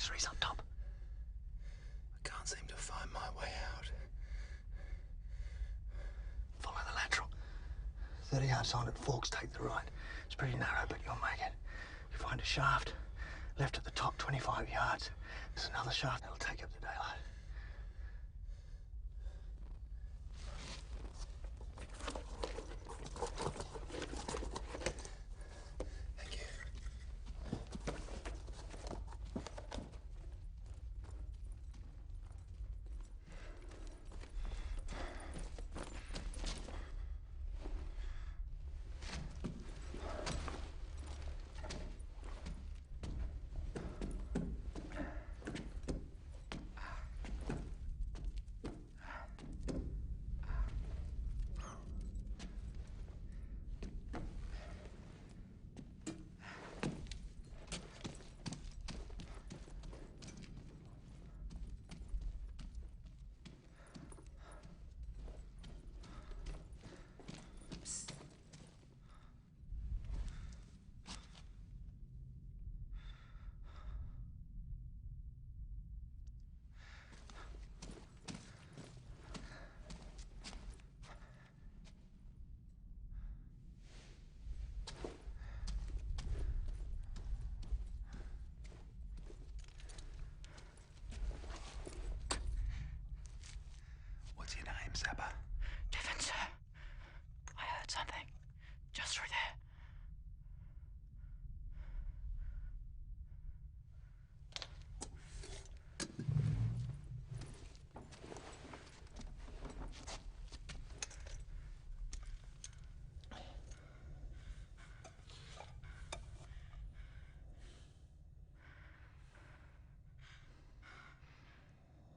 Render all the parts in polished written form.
groceries on top. I can't seem to find my way out. Follow the lateral. 30 yards on at Forks, take the right. It's pretty narrow, but you'll make it. You find a shaft, left at the top, 25 yards. There's another shaft that'll take up the daylight. Thank you. What's your name, Zappa? Devon, sir. I heard something. Just through there.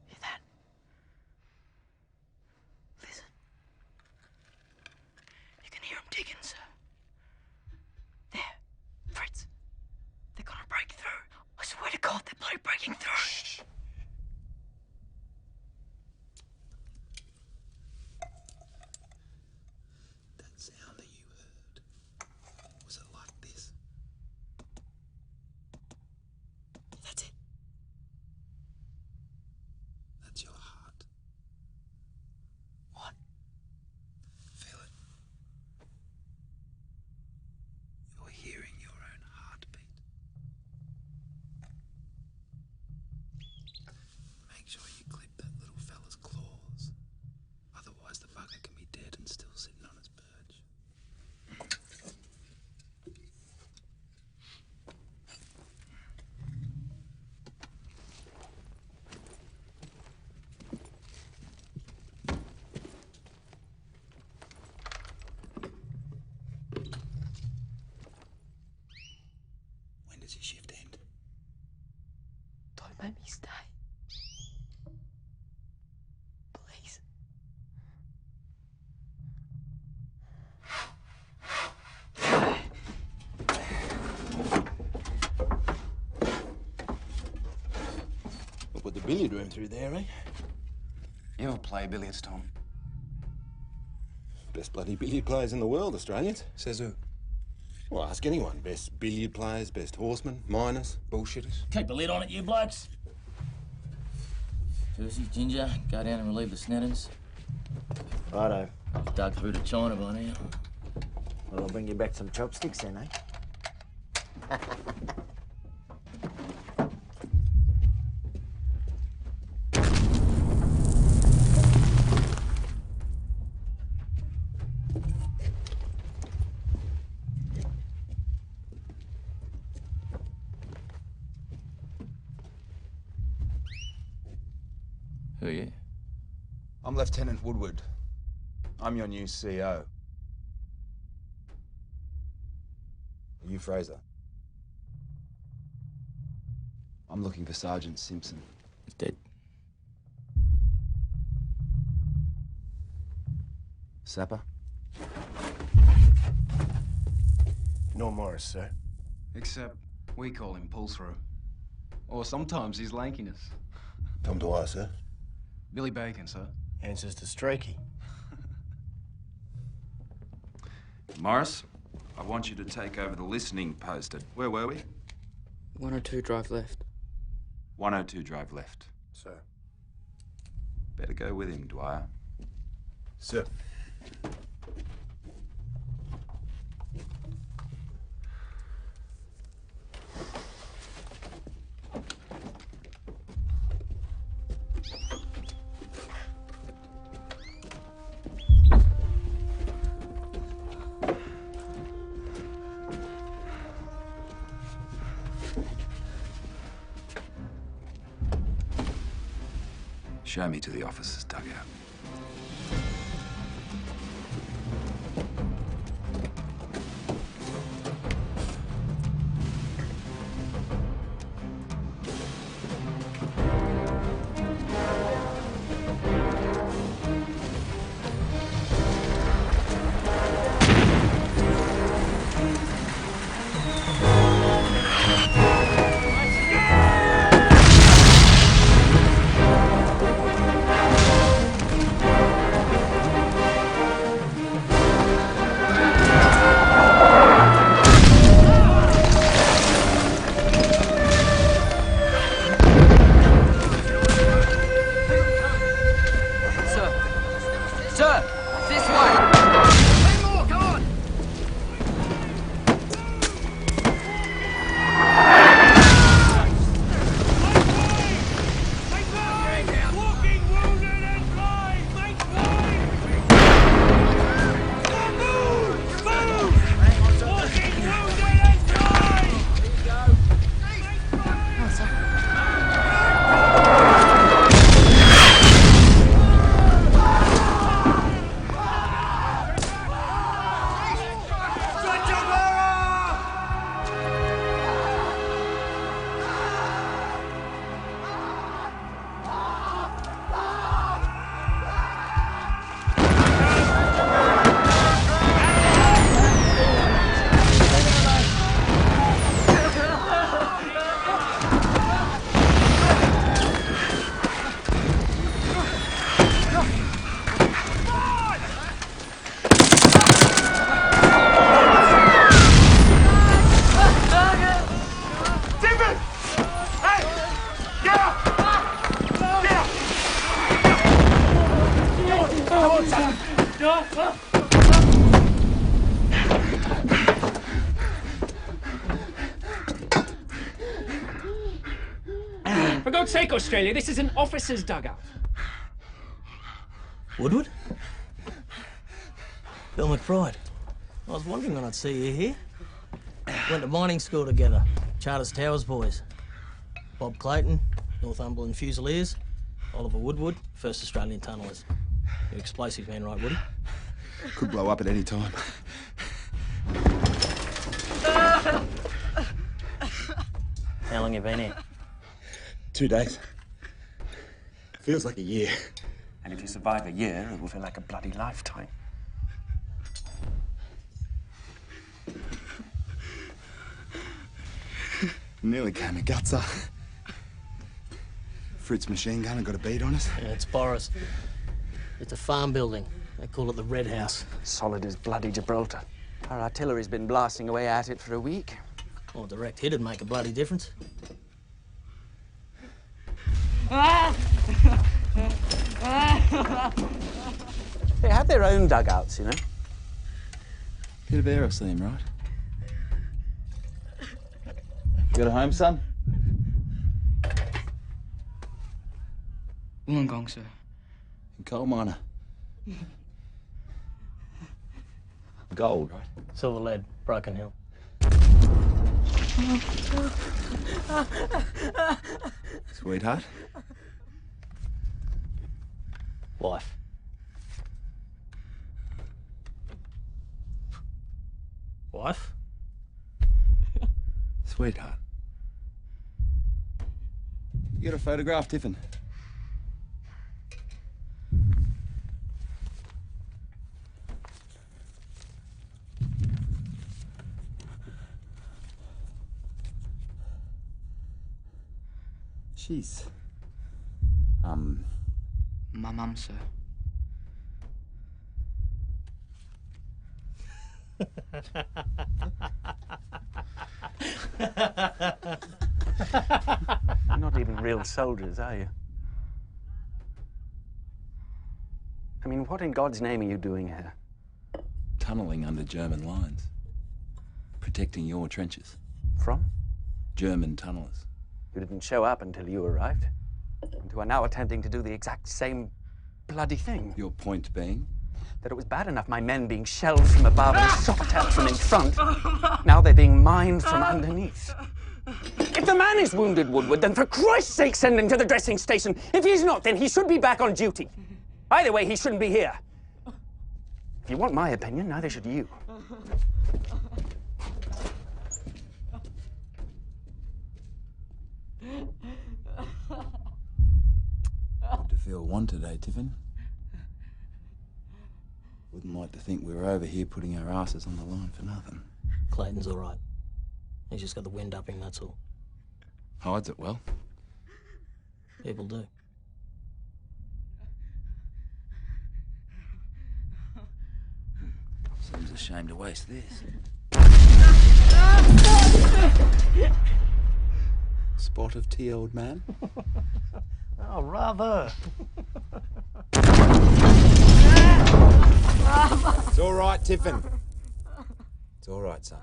Hear that? Listen. You can hear them digging, sir. There. Fritz. They're gonna break through. I swear to God, they're bloody breaking through. Shh. That sound that you heard, was it like this? That's it. That's your heart. What? Feel it. You're hearing your own heartbeat. Make sure you clip that little fella's claws. Otherwise the bugger can be dead and still sitting on his perch. When does your shift end? Don't make me stay. Please. We'll put the billiard room through there, eh? You ever play billiards, Tom? Best bloody billiard players in the world, Australians. Says who? Well, ask anyone. Best billiard players, best horsemen, miners. Bullshitters. Keep a lid on it, you blokes. Percy, Ginger, go down and relieve the sneddons. Righto. I've dug through to China by now. Well, I'll bring you back some chopsticks then, eh? Who are you? I'm Lieutenant Woodward. I'm your new CO. Are you Fraser? I'm looking for Sergeant Simpson. He's dead. Sapper? No Morris, sir. Except we call him pull-through. Or sometimes he's lankiness. Tom Dwyer, sir. Billy Bacon, sir. Answers to Strokey. Morris, I want you to take over the listening post at... Where were we? 102 drive left. 102 drive left. Sir. Better go with him, Dwyer. Sir. Show me to the officer's dugout. For God's sake, Australia, this is an officer's dugout. Woodward? Bill McBride. I was wondering when I'd see you here. Went to mining school together. Charters Towers boys. Bob Clayton, Northumberland Fusiliers. Oliver Woodward, first Australian tunnellers. You're an explosive man, right, Woody? Could blow up at any time. How long you been here? 2 days. Feels like a year. And if you survive a year, it will feel like a bloody lifetime. Nearly came a gutser. Fritz machine gun and got a bead on us. Yeah, it's Boris. It's a farm building. They call it the Red House. Solid as bloody Gibraltar. Our artillery's been blasting away at it for a week. Well, a direct hit'd make a bloody difference. They have their own dugouts, you know. Bit of aeroseam, right? You got a home, son? Wollongong, sir. Coal miner. Gold, right? Silver lead, Broken Hill. Sweetheart? Wife. Wife? Sweetheart. You got a photograph, Tiffin? She's... My mum, sir. You're not even real soldiers, are you? I mean, what in God's name are you doing here? Tunneling under German lines. Protecting your trenches. From? German tunnelers. You didn't show up until you arrived. And you are now attempting to do the exact same bloody thing. Your point being? That it was bad enough my men being shelled from above and shot at from in front. Now they're being mined from underneath. If the man is wounded, Woodward, then for Christ's sake send him to the dressing station. If he's not, then he should be back on duty. Either way, he shouldn't be here. If you want my opinion, neither should you. Good to feel wanted, eh, Tiffin? Wouldn't like to think we were over here putting our asses on the line for nothing. Clayton's all right. He's just got the wind up him, that's all. Hides it well. People do. Seems a shame to waste this. Spot of tea, old man? Oh, rather. It's all right, Tiffin. It's all right, son.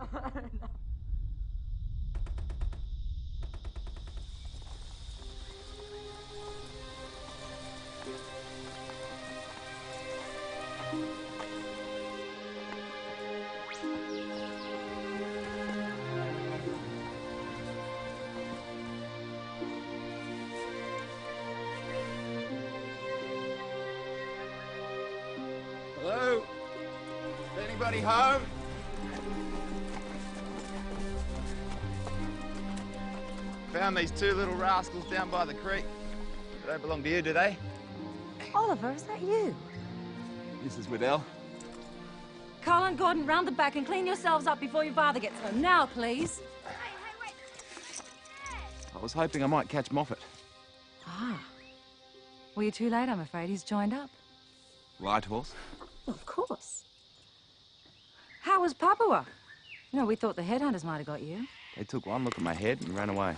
Hello? Is anybody home? Found these two little rascals down by the creek. They don't belong to you, do they? Oliver, is that you? Mrs. Waddell. Carl and Gordon, round the back and clean yourselves up before your father gets home. Now, please. I was hoping I might catch Moffat. Ah. Well, you're too late, I'm afraid. He's joined up. White horse? Of course. How was Papua? You know, we thought the headhunters might have got you. They took one look at my head and ran away.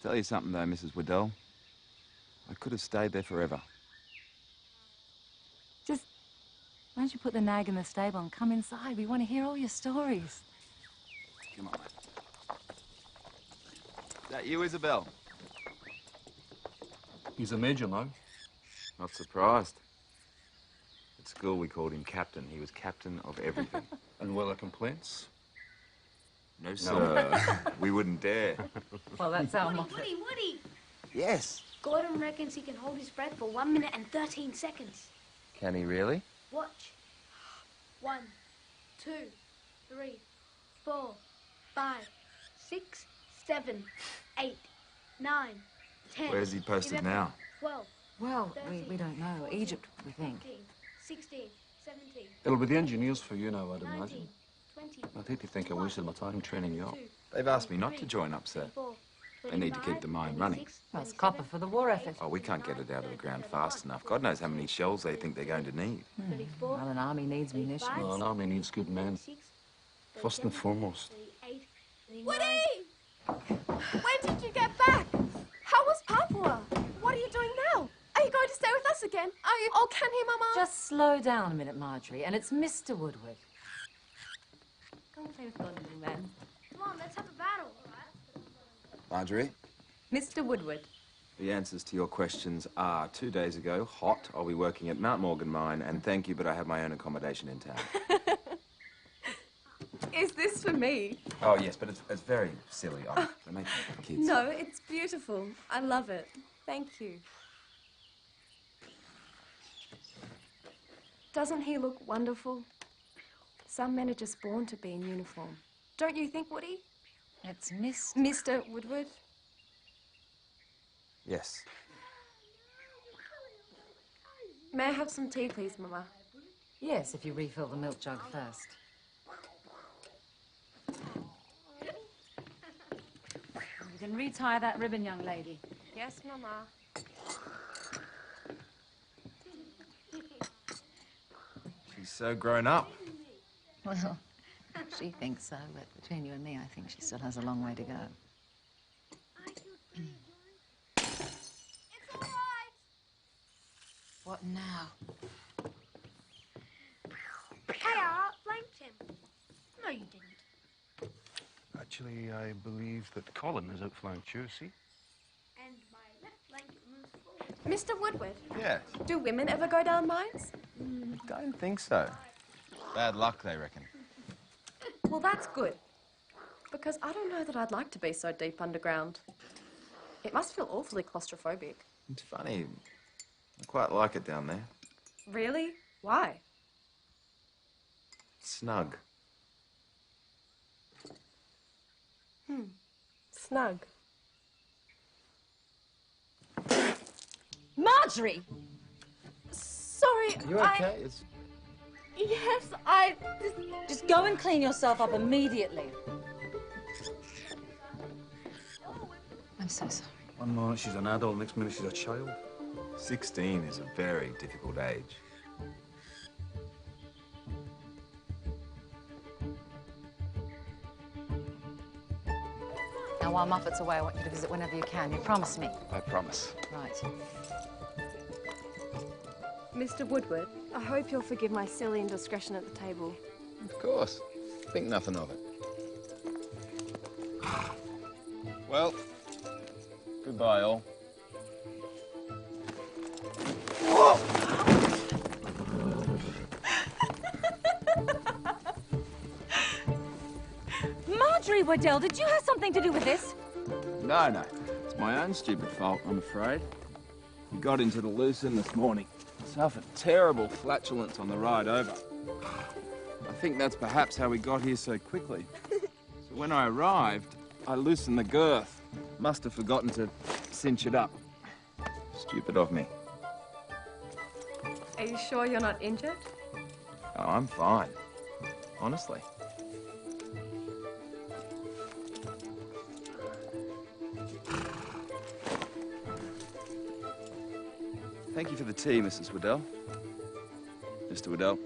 Tell you something, though, Mrs. Waddell. I could have stayed there forever. Just, why don't you put the nag in the stable and come inside? We want to hear all your stories. Come on, mate. Is that you, Isabel? He's a major now. Not surprised. At school, we called him Captain. He was captain of everything. And were there complaints? No, sir. We wouldn't dare. Well, that's our motto. Woody! Yes. Gordon reckons he can hold his breath for 1 minute and 13 seconds. Can he really? Watch. 1, 2, 3, 4, 5, 6, 7, 8, 9, 10. Where's he posted 11, now? 12. Well, 13, we don't know. 14, Egypt, we think. 15, 16, 17. It'll be the engineers for you now, I'd 19, imagine. 20. I'd hate to think I wasted my time training you up. They've asked me not to join up, sir. They need to keep the mine running. That's copper for the war effort. Oh, we can't get it out of the ground fast enough. God knows how many shells they think they're going to need. Well, an army needs munitions. Well, an army needs good men. First and foremost. Woody! When did you get back? How was Papua? What are you doing now? Are you going to stay with us again? Are you? Oh, can he, Mama? Just slow down a minute, Marjorie, and it's Mr. Woodward. Go and play with Gordon, little man. Come on, let's have a battle, all right? Marjorie, Mr. Woodward. the answers to your questions are 2 days ago, hot. I'll be working at Mount Morgan Mine, and thank you, but I have my own accommodation in town. Is this for me? Oh, yes, but it's very silly. They're making it for kids. No, it's beautiful. I love it. Thank you. Doesn't he look wonderful? Some men are just born to be in uniform. Don't you think, Woody? It's Miss... Mr. Woodward? Yes. May I have some tea, please, Mama? Yes, if you refill the milk jug first. You can retie that ribbon, young lady. Yes, Mama. She's so grown up. Well, she thinks so, but between you and me, I think she still has a long way to go. It's all right. What now? Hey, I outflanked him. No, you didn't. Actually, I believe that Colin has outflanked you, see? And my left flank moves forward. Mr. Woodward, Yes. do women ever go down mines? Don't think so. Bad luck, they reckon. Well, that's good. Because I don't know that I'd like to be so deep underground. It must feel awfully claustrophobic. It's funny. I quite like it down there. Really? Why? Snug. Snug. Marjorie! Sorry, You okay? Yes, I... Just go and clean yourself up immediately. I'm so sorry. One moment she's an adult, next minute she's a child. 16 is a very difficult age. Now, while Muffet's away, I want you to visit whenever you can. You promise me. I promise. Right. Mr. Woodward, I hope you'll forgive my silly indiscretion at the table. Of course. Think nothing of it. Well, goodbye, all. Marjorie Waddell, did you have something to do with this? No. It's my own stupid fault, I'm afraid. We got into the loose end this morning. Suffered terrible flatulence on the ride over. I think that's perhaps how we got here so quickly. So when I arrived, I loosened the girth. Must have forgotten to cinch it up. Stupid of me. Are you sure you're not injured? Oh, I'm fine. Honestly. Thank you for the tea, Mrs. Waddell. Mr. Waddell.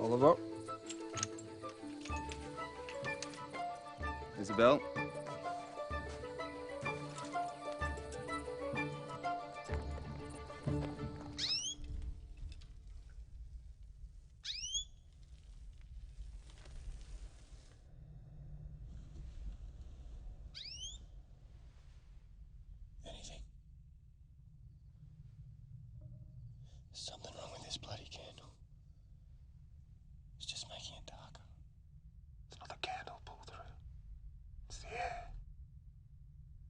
Oliver? Isabel. Anything? There's something wrong with this bloody candle. It's just making it darker. It's not the candle pull through. It's the air.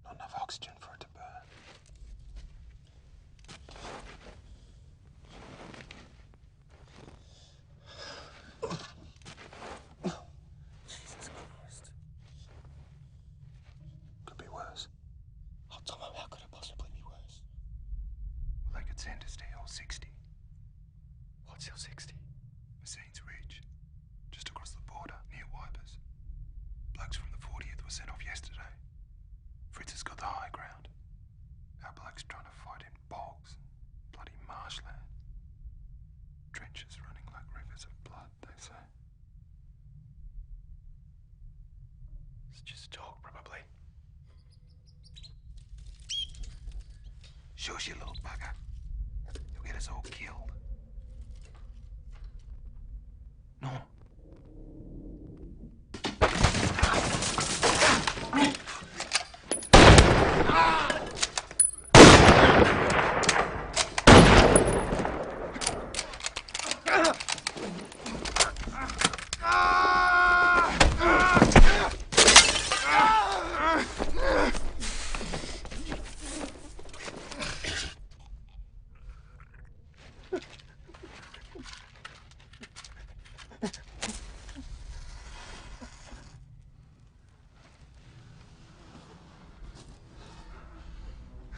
Not enough oxygen for it to burn. Jesus Christ. Could be worse. Oh, Tom, how could it possibly be worse? Well, they could send us to Hill 60. What's Hill 60? Messines Ridge. Just across the border, near Ypres. Blokes from the 40th were sent off yesterday. Fritz has got the high ground. Our blokes trying to fight in bogs and bloody marshland. Trenches running like rivers of blood, they say. It's just talk, probably. Shush, you little bugger. You'll get us all killed. No.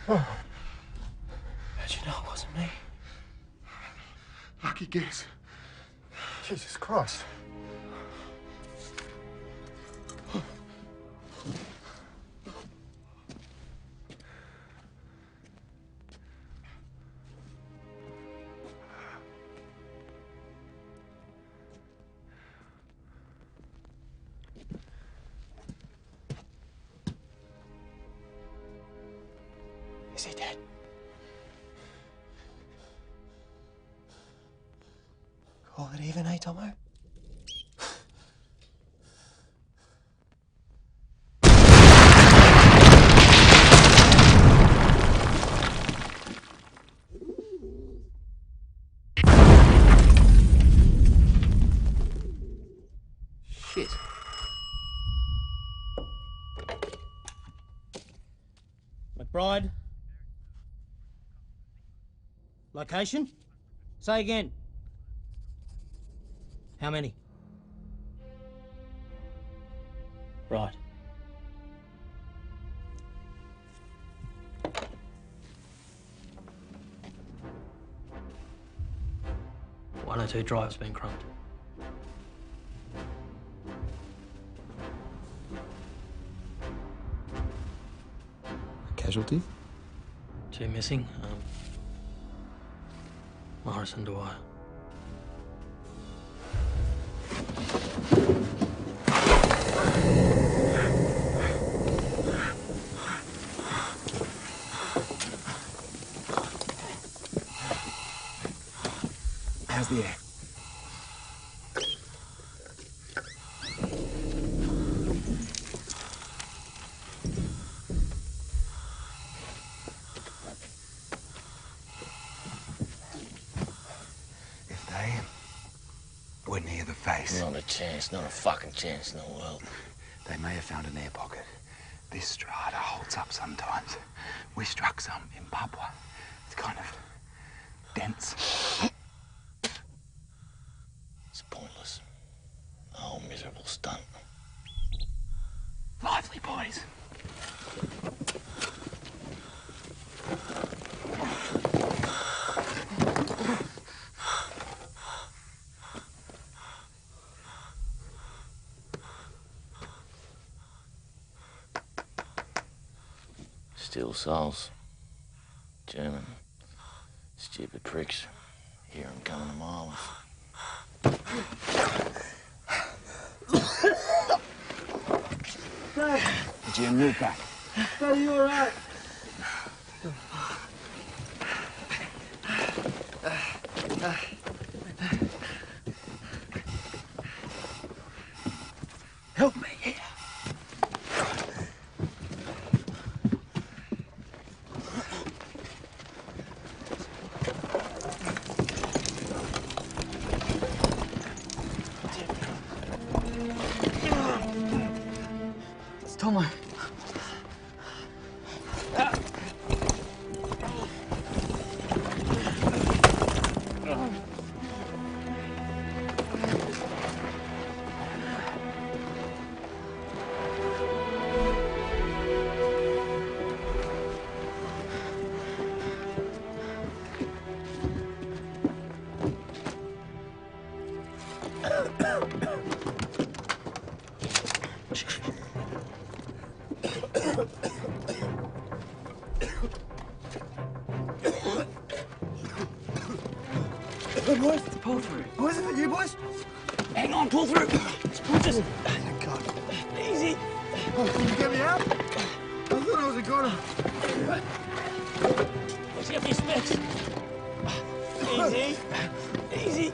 How'd you know it wasn't me? Lucky guess. Jesus Christ. Is he dead? Call it even, eh, Tomo? Shit. McBride. Location? Say again. How many? Right. One or two drives been crumped. Casualty? 2 missing. Morris and Dwyer. How's the air? If they were near the face... Not a chance, not a fucking chance in the world. They may have found an air pocket. This strata holds up sometimes. We struck some in Papua. It's kind of dense. It's pointless. A whole miserable stunt. Lively, boys. Still souls. German. Stupid pricks. Hear them coming a mile off. Did you move back? Are you all right? Help me here. It's Tomo. Hey, boys, pull through. Boys, is it you, boys? Hang on, pull through. Just... Thank God. Easy. Oh, can you get me out? I thought I was a goner. Let's get these specs. Easy. Easy.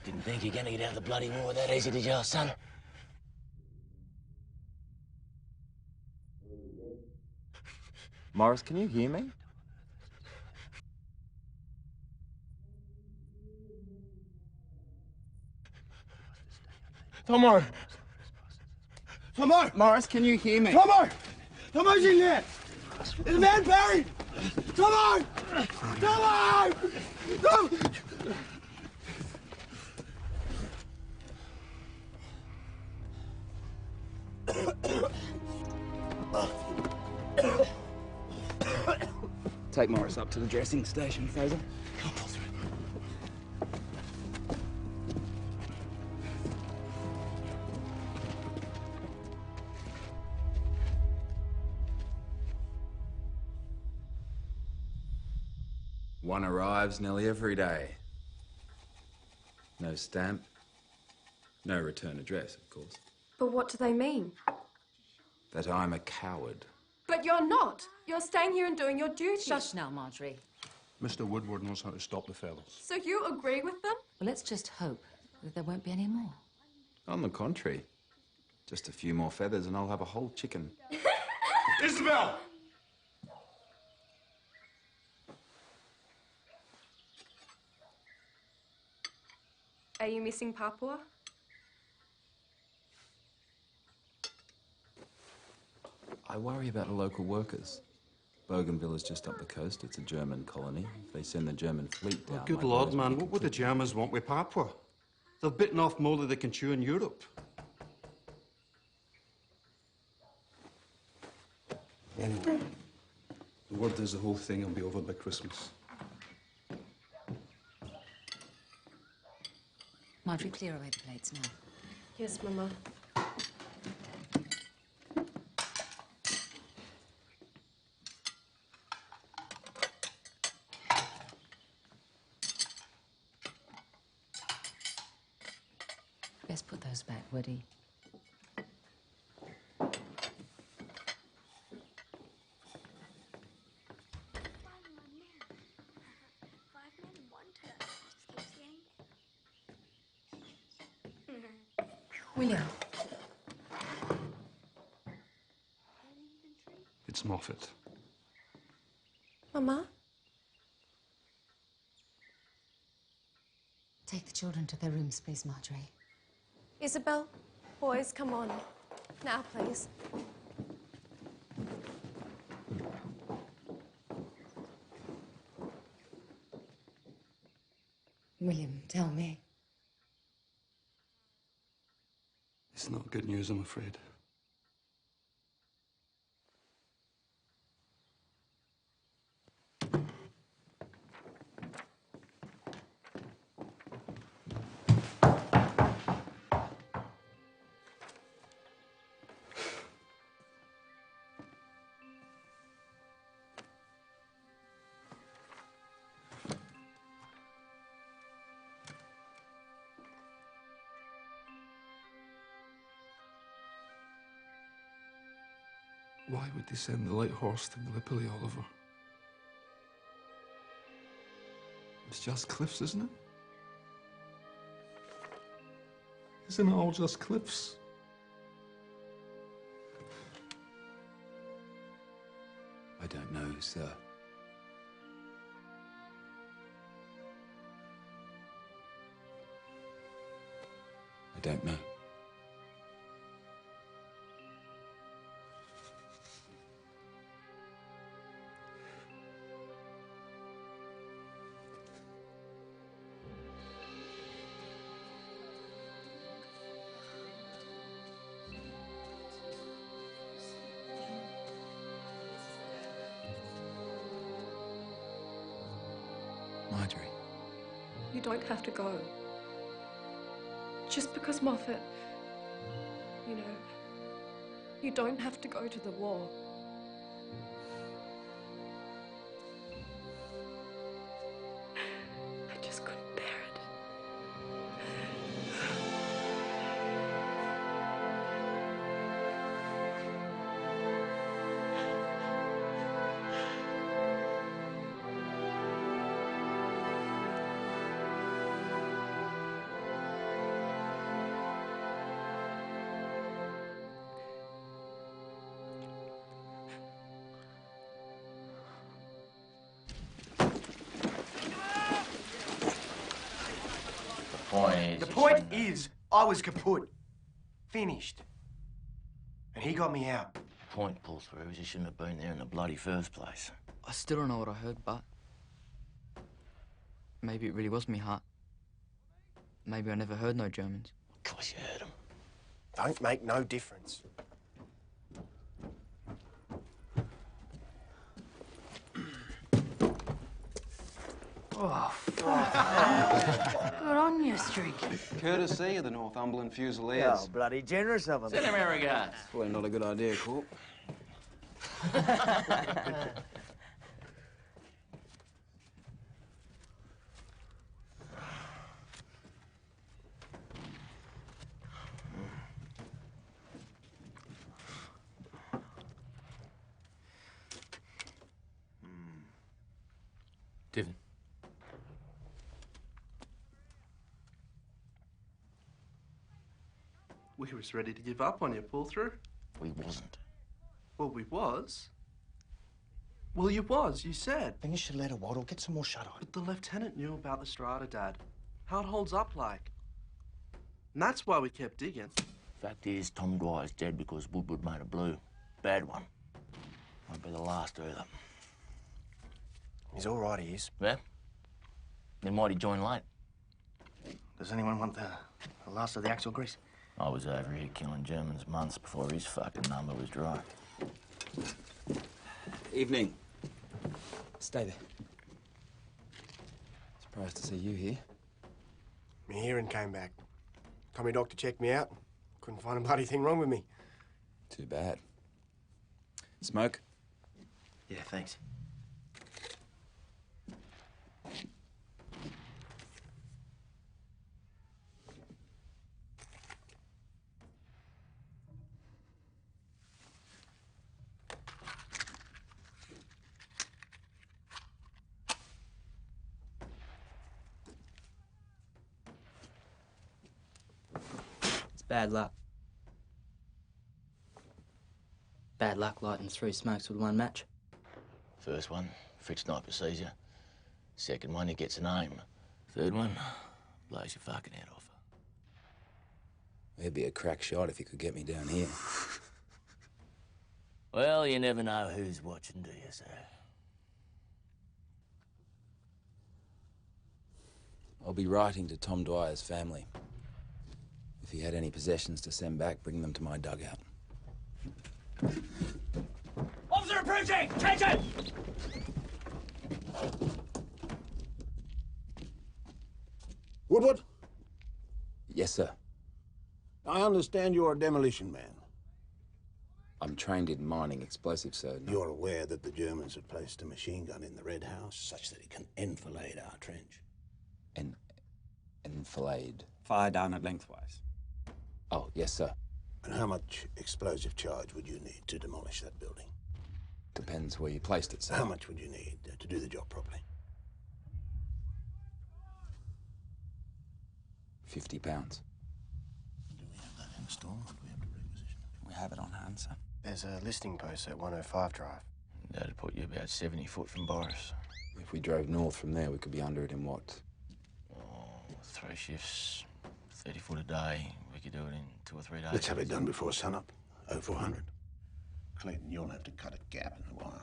Didn't think you're gonna get out of the bloody war that easy, did you, son? Morris, can you hear me? Tomo! Tomo! Morris, can you hear me? Tomo! Tomo's in there! There's a man buried! Tomo! Tomo! Tomo! Take Morris up to the dressing station, Fraser. I'll pull through. One arrives nearly every day. No stamp. No return address, of course. But what do they mean? That I'm a coward. But you're not. You're staying here and doing your duty. Shush now, Marjorie. Mr. Woodward knows how to stop the fellas. So you agree with them? Well, let's just hope that there won't be any more. On the contrary. Just a few more feathers and I'll have a whole chicken. Isabel! Are you missing Papua? I worry about the local workers. Bougainville is just up the coast. It's a German colony. If they send the German fleet down... Oh, good my Lord, boys man, will be what would the killed. Germans want with Papua? They've bitten off more than they can chew in Europe. Anyway, the word is the whole thing will be over by Christmas. Marjorie, clear away the plates now. Yes, Mama. Best put those back, Woody. William. It's Moffat. Mama? Take the children to their rooms, please, Marjorie. Isabel, boys, come on. Now, please. William, tell me. It's not good news, I'm afraid. Why would they send the light horse to Gallipoli, Oliver? It's just cliffs, isn't it? Isn't it all just cliffs? I don't know, sir. I don't know. Marjorie. You don't have to go. Just because Moffat, you know, you don't have to go to the war. I just couldn't bear it. The point is, I was kaput. Finished. And he got me out. Point pull through is you shouldn't have been there in the bloody first place. I still don't know what I heard, but maybe it really was me heart. Maybe I never heard no Germans. Of course you heard them. Don't make no difference. Oh, good on you, Streaky. Courtesy of the Northumberland Fusiliers. Oh, bloody generous of them. Send him our regards. Probably not a good idea, Corp. Divin. We was ready to give up on you, pull through. We wasn't. Well, we was. Well, you was, you said. Then you should let her waddle, get some more shut-eye. But the lieutenant knew about the strata, Dad. How it holds up like. And that's why we kept digging. Fact is, Tom Dwyer's dead because Woodward made a blue. Bad one. Won't be the last either. He's all right, he is. Yeah? Then why'd he join late? Does anyone want the last of the axle grease? I was over here killing Germans months before his fucking number was dry. Evening. Stay there. Surprised to see you here. My hearing came back. Tommy doctor checked me out. Couldn't find a bloody thing wrong with me. Too bad. Smoke? Yeah, thanks. Bad luck. Bad luck lighting 3 smokes with 1 match. First one, Fritz sniper sees you. Second one, he gets an aim. Third one, blows your fucking head off. It'd be a crack shot if you could get me down here. Well, you never know who's watching, do you, sir? I'll be writing to Tom Dwyer's family. If he had any possessions to send back, bring them to my dugout. Officer approaching! Attention! Woodward? Yes, sir. I understand you're a demolition man. I'm trained in mining explosives, sir. No. You're aware that the Germans have placed a machine gun in the Red House such that it can enfilade our trench. Enfilade? Fire down it lengthwise. Oh, yes, sir. And how much explosive charge would you need to demolish that building? Depends where you placed it, sir. How much would you need to do the job properly? 50 pounds. Do we have that installed, or do we have to requisition it? We have it on hand, sir. There's a listing post at 105 Drive. That'd put you about 70 foot from Boris. If we drove north from there, we could be under it in what? 3 shifts, 30 foot a day. We could do it in 2 or 3 days. Let's have it done before sunup. 0400. Clayton, you'll have to cut a gap in the wire.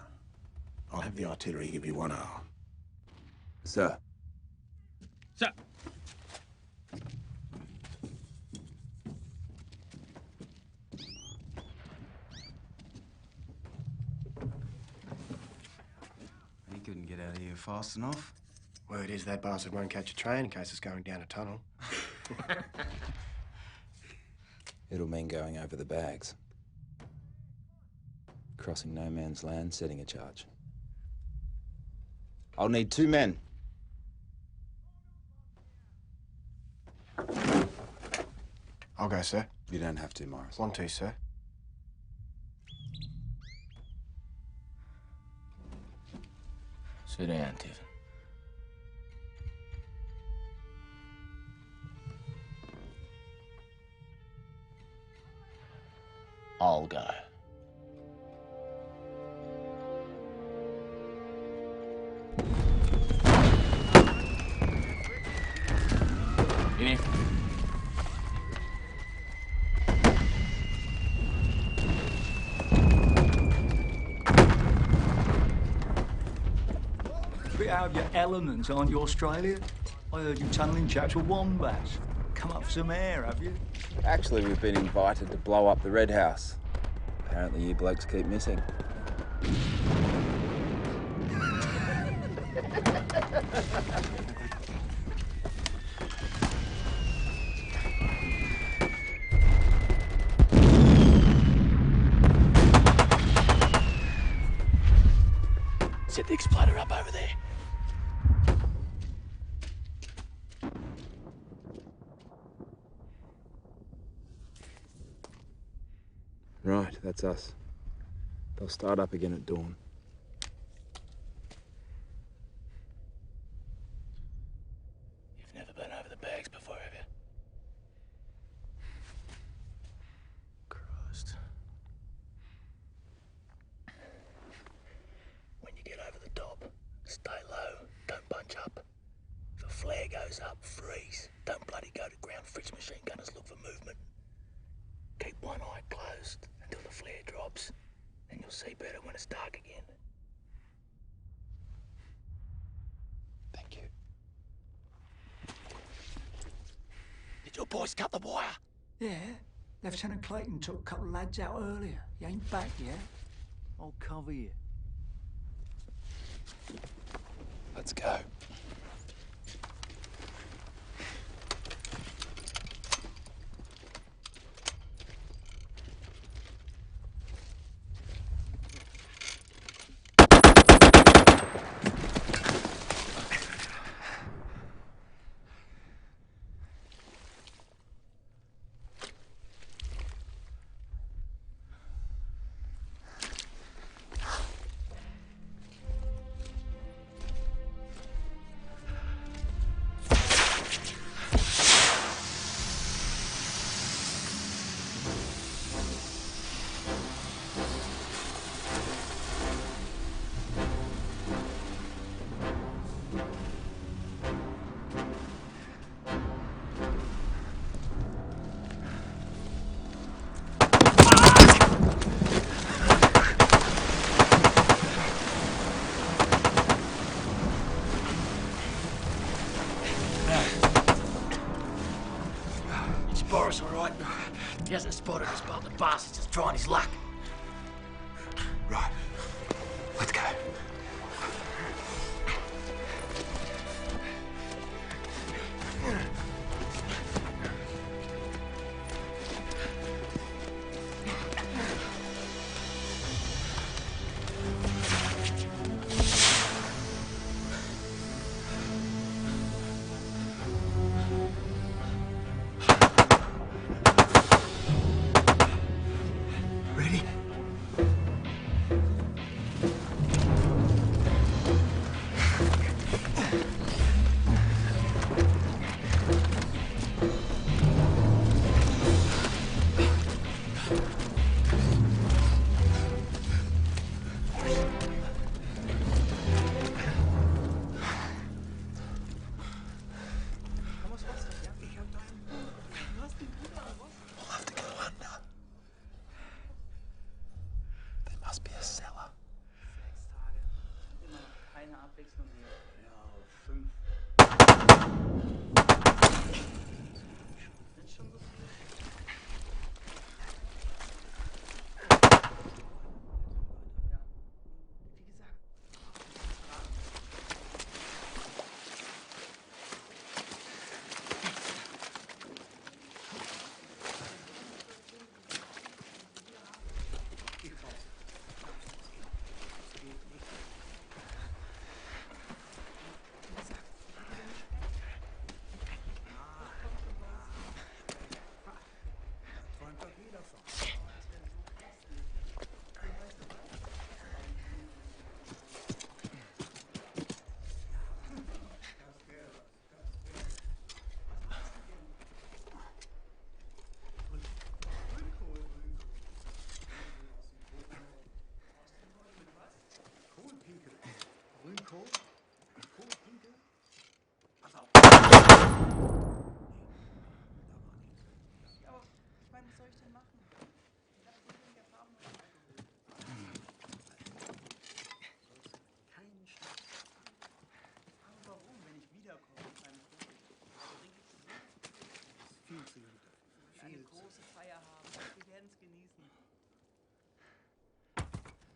I'll have the artillery give you 1 hour. Sir. Sir. He couldn't get out of here fast enough. Word is that bastard won't catch a train in case it's going down a tunnel. It'll mean going over the bags. Crossing no man's land, setting a charge. I'll need 2 men. I'll go, sir. You don't have to, Morris. Want to, sir. Sit down, Tiff. I'll go. In here. Bit out of your element, aren't you, Australia? I heard you tunnelling chaps with wombats. Come up for some air, have you? Actually, we've been invited to blow up the Red House. Apparently, you blokes keep missing. Set the exploder up over there. Right, that's us. They'll start up again at dawn. Stay low. Don't bunch up. If a flare goes up, freeze. Don't bloody go to ground. Fritz machine gunners look for movement. Keep one eye closed until the flare drops. Then you'll see better when it's dark again. Thank you. Did your boys cut the wire? Yeah. Lieutenant Clayton took a couple of lads out earlier. He ain't back yet. I'll cover you. Let's go. Boris, all right? He hasn't spotted us, but the bastard's just trying his luck. Right. Let's go.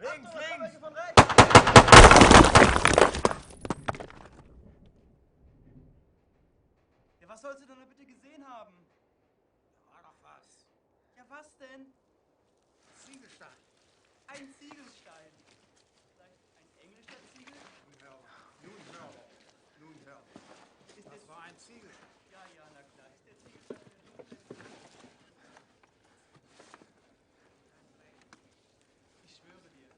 Links! Ja, was sollst du denn bitte gesehen haben? Da war doch was. Ja, was denn? Ziegelstein. Ein Ziegelstein. Vielleicht ein englischer Ziegel? Nun hör. Das war ein Ziegelstein. Ja, na klar. Ist der Ziegelstein ich schwöre dir.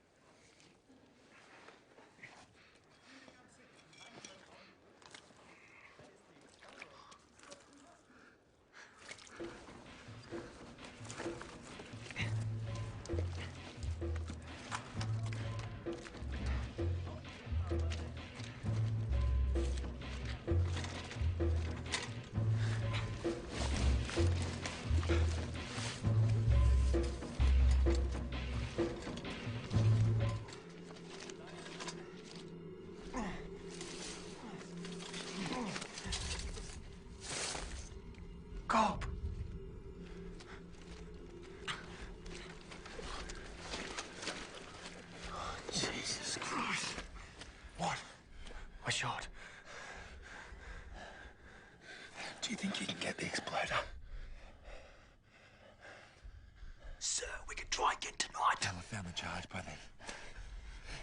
by then.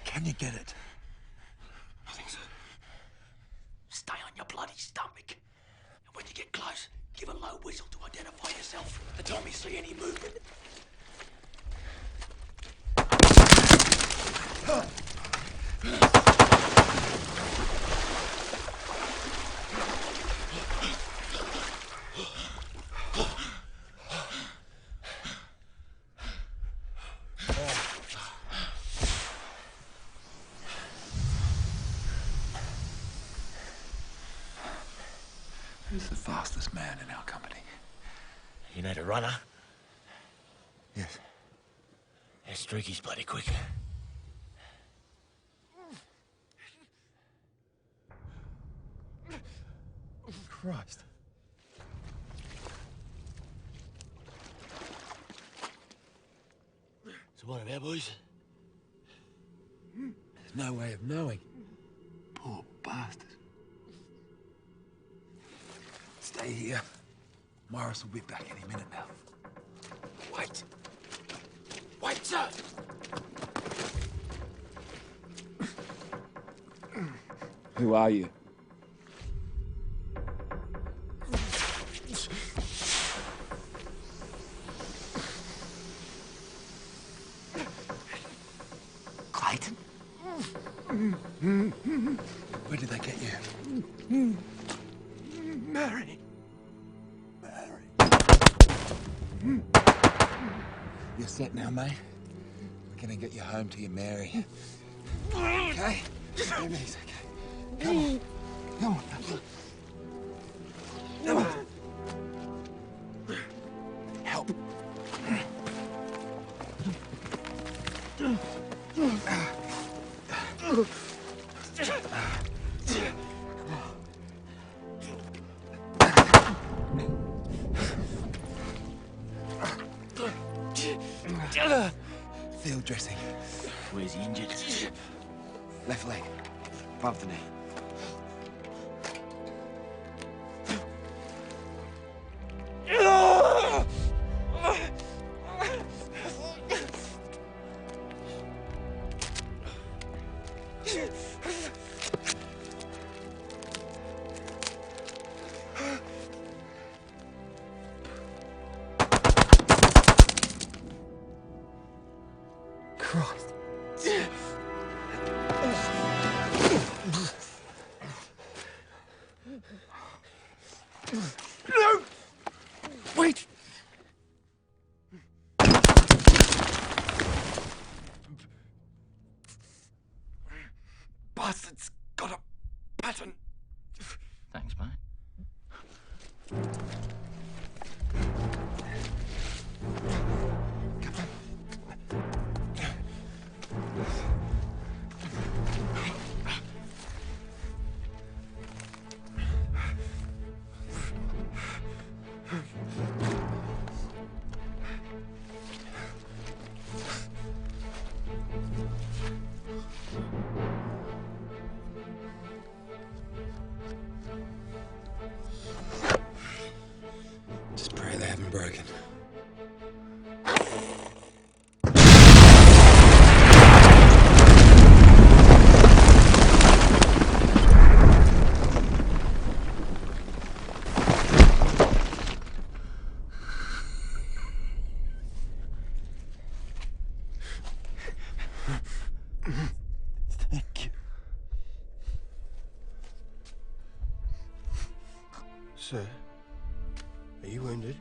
Can you get it? I think so. Stay on your bloody stomach. And when you get close, give a low whistle to identify yourself. The time you see any movement. Who's the fastest man in our company? You need a runner? Yes. Yeah, Streaky's bloody quick. Christ. So what about, boys? There's no way of knowing. Poor bastard. Stay here. Morris will be back any minute now. Wait! Wait, sir! Who are you? Gyton? Where did they get you? Mary. You're set now, mate. We're gonna get you home to your Mary. Okay? Everything's okay. Come on. Come on. Come on. Help. Field dressing. Where's he injured? Left leg. Above the knee. Christ. No! Wait! Bastard's got a pattern. Thanks, mate. Just pray they haven't broken. Thank you. Sir, are you wounded?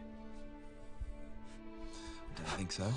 I don't think so.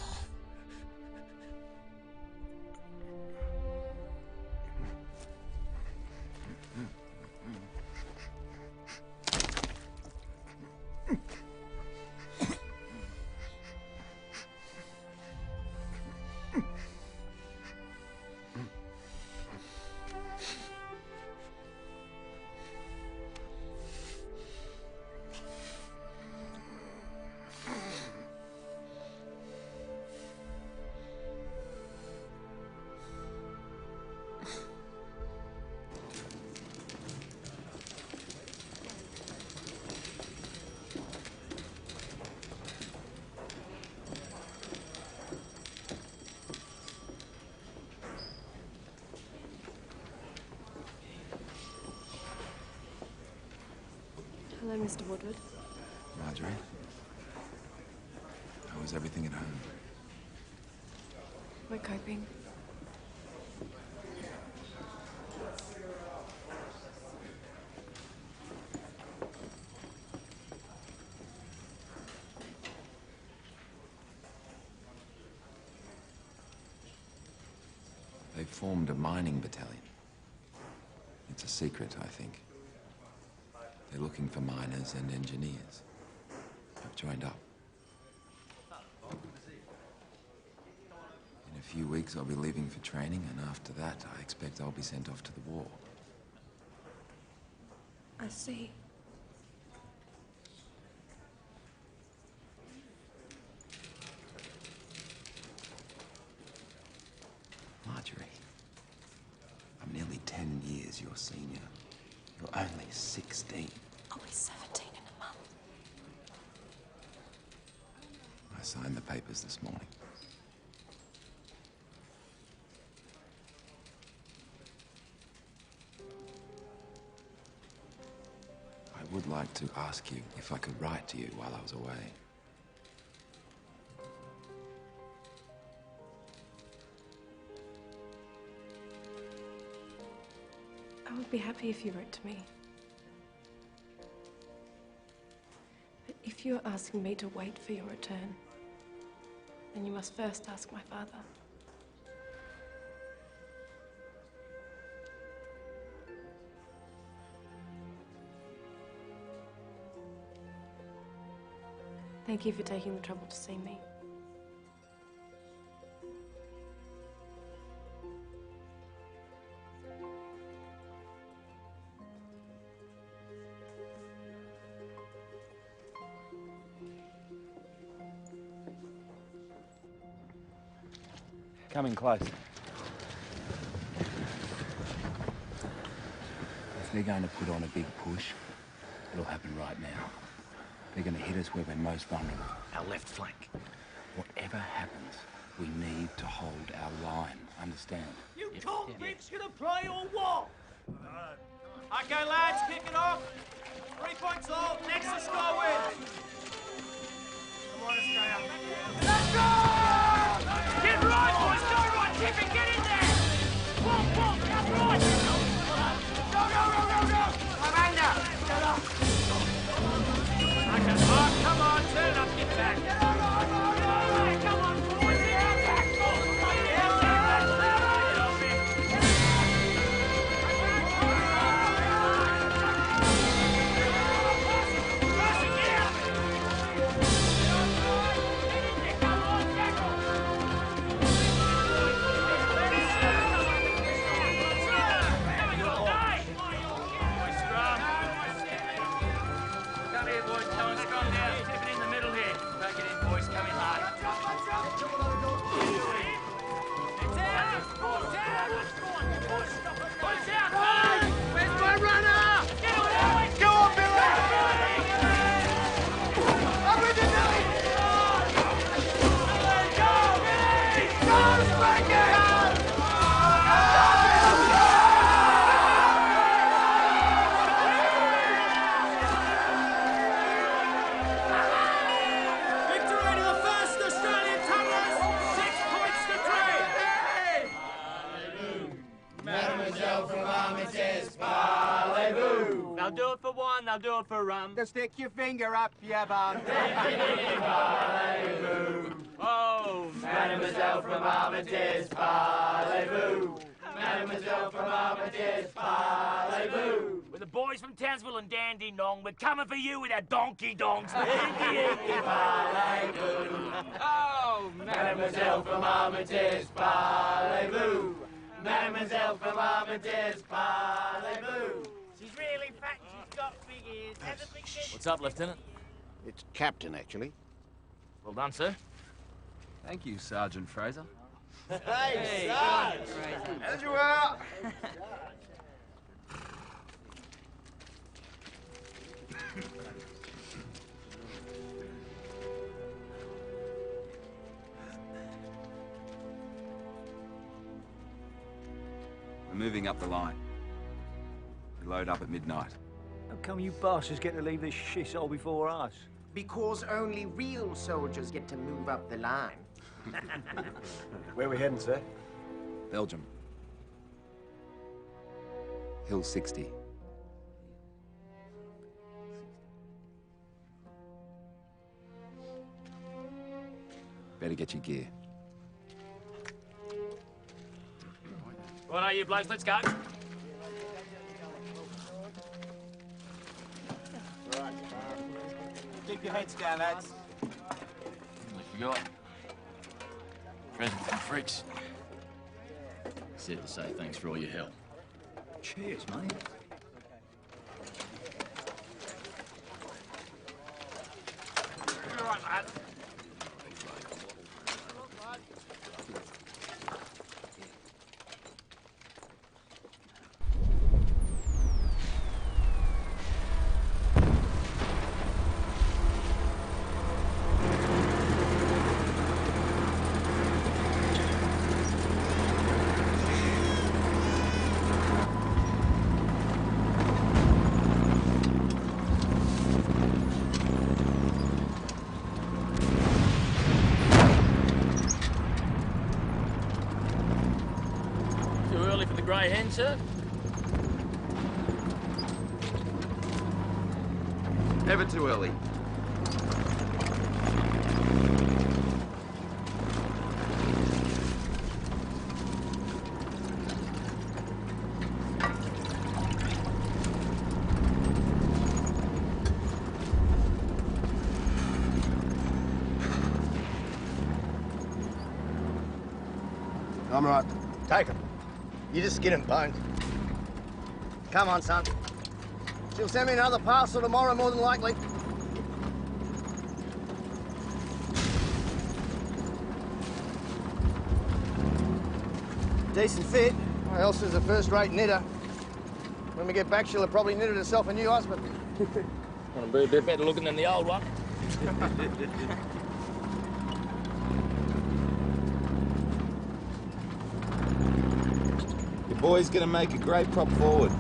Hello, Mr. Woodward. Marjorie, how was everything at home? We're coping. They've formed a mining battalion. It's a secret, I think. They're looking for miners and engineers. I've joined up. In a few weeks, I'll be leaving for training, and after that, I expect I'll be sent off to the war. I see. Marjorie, I'm nearly 10 years your senior. You're only 16. I'll be 17 in a month. I signed the papers this morning. I would like to ask you if I could write to you while I was away. I would be happy if you wrote to me. But if you're asking me to wait for your return, then you must first ask my father. Thank you for taking the trouble to see me. Coming close. If they're going to put on a big push, it'll happen right now. They're going to hit us where we're most vulnerable. Our left flank. Whatever happens, we need to hold our line. Understand? You convicts gonna play or what? Okay, lads, kick it off. 3 points all. Next to score wins. Come on, Australia. Let's go! Get right, boys. Go right, Tippy. Get in there. Walk. That's right. Go. Amanda. Get up. Okay, Mark, come on. Turn up. Get back. Come on, boys. I'll do it for rum. Just stick your finger up, yeah, bum. Oh, Mademoiselle from Armitage, parlez-vous. Mademoiselle from Armitage, parlez-vous. We're the boys from Townsville and Dandenong. We're coming for you with our donkey dongs. Oh, Mademoiselle from Armitage, parlez-vous. Mademoiselle from Armitage, parlez-vous. She's really fat and she's got big ears. What's up, Lieutenant? It's Captain, actually. Well done, sir. Thank you, Sergeant Fraser. Hey, Sarge! As you are! We're moving up the line. We load up at midnight. come you bastards get to leave this shithole before us? Because only real soldiers get to move up the line. Where are we heading, sir? Belgium. Hill 60. Better get your gear. Right, are you blokes? Let's go. Keep your heads down, lads. Nearly forgot. Present from Fritz. Said to say thanks for all your help. Cheers, mate. All right, lad. Grey hen, sir? Never too early. I'm right. Take him. You just skin and bones. Come on, son. She'll send me another parcel tomorrow, more than likely. Decent fit. Or else is a first-rate knitter. When we get back, she'll have probably knitted herself a new husband. Want to be a bit better looking than the old one? Boy's gonna make a great prop forward.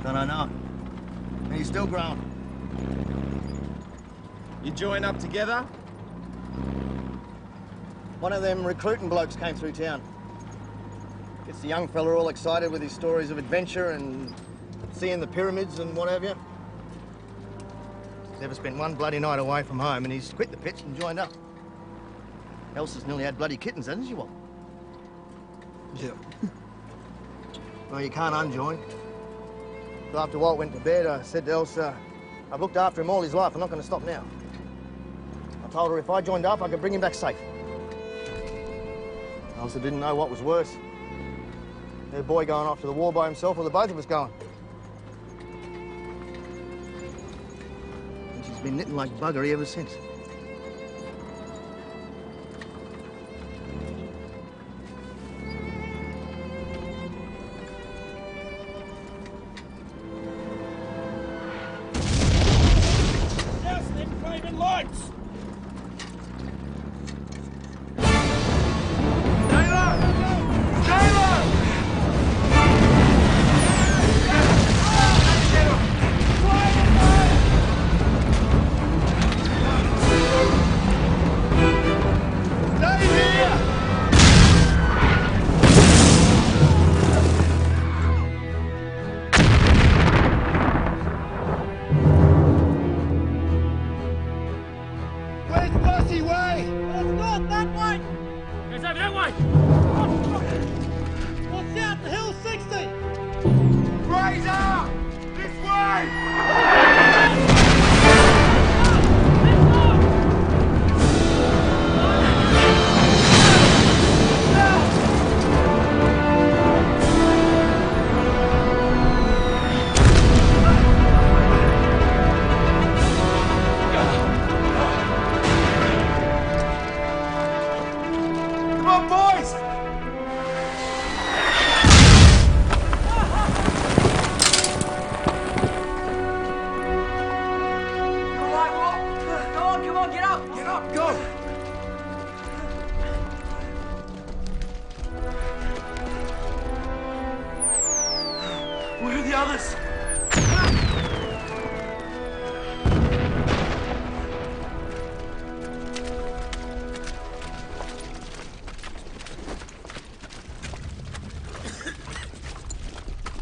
Don't I know? And he's still growing. You join up together? One of them recruiting blokes came through town. Gets the young fella all excited with his stories of adventure and seeing the pyramids and what have you. Never spent one bloody night away from home, and he's quit the pitch and joined up. Elsa's nearly had bloody kittens, hasn't she, Walt? Yeah. Well, you can't unjoin. So after Walt went to bed, I said to Elsa, I've looked after him all his life, I'm not going to stop now. I told her if I joined up, I could bring him back safe. Elsa didn't know what was worse. Her boy going off to the war by himself, or the both of us going. And she's been knitting like buggery ever since.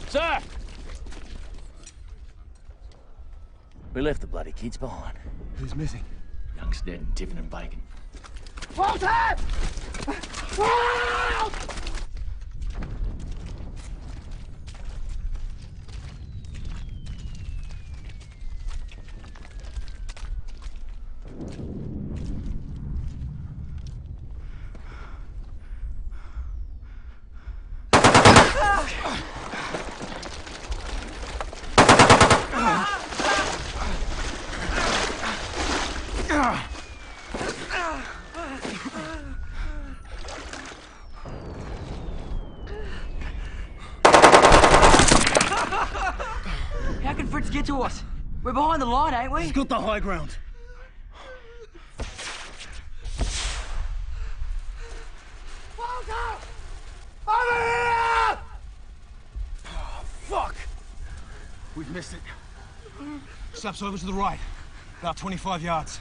Sir! We left the bloody kids behind. Who's missing? Young's dead and tiffin and bacon. Walter! Help! How can Fritz get to us? We're behind the line, ain't we? He's got the high ground. Walter! Over here! Oh, fuck! We've missed it. Steps over to the right. About 25 yards.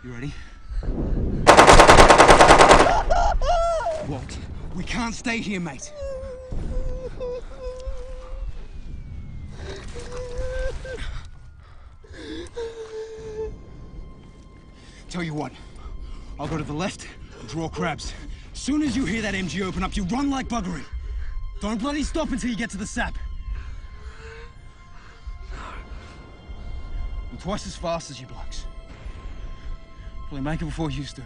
You ready? Walt, we can't stay here, mate. Tell you what, I'll go to the left and draw crabs. Soon as you hear that MG open up, you run like buggery. Don't bloody stop until you get to the sap. I'm twice as fast as you blokes. Probably make it before you do.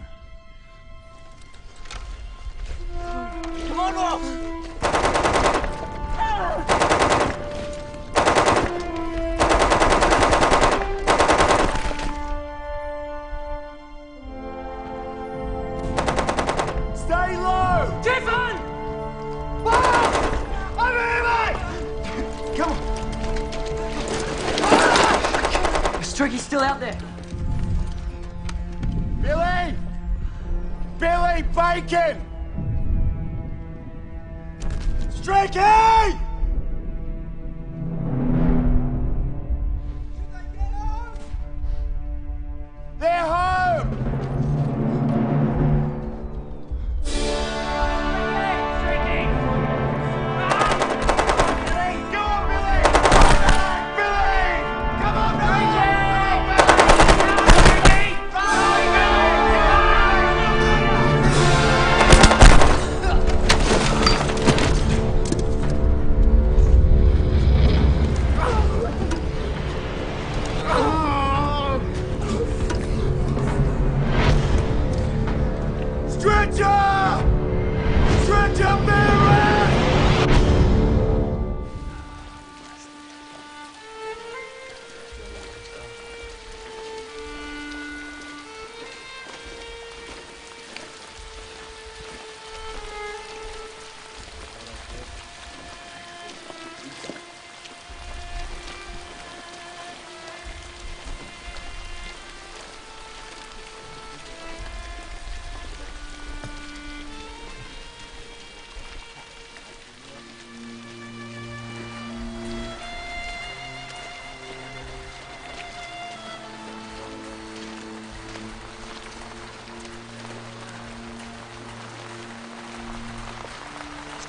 Come on, Walt! Stay low! Tiffin! Over here, mate! Come on! The Streaky's still out there. Billy! Billy Bacon! Streaky! They're home!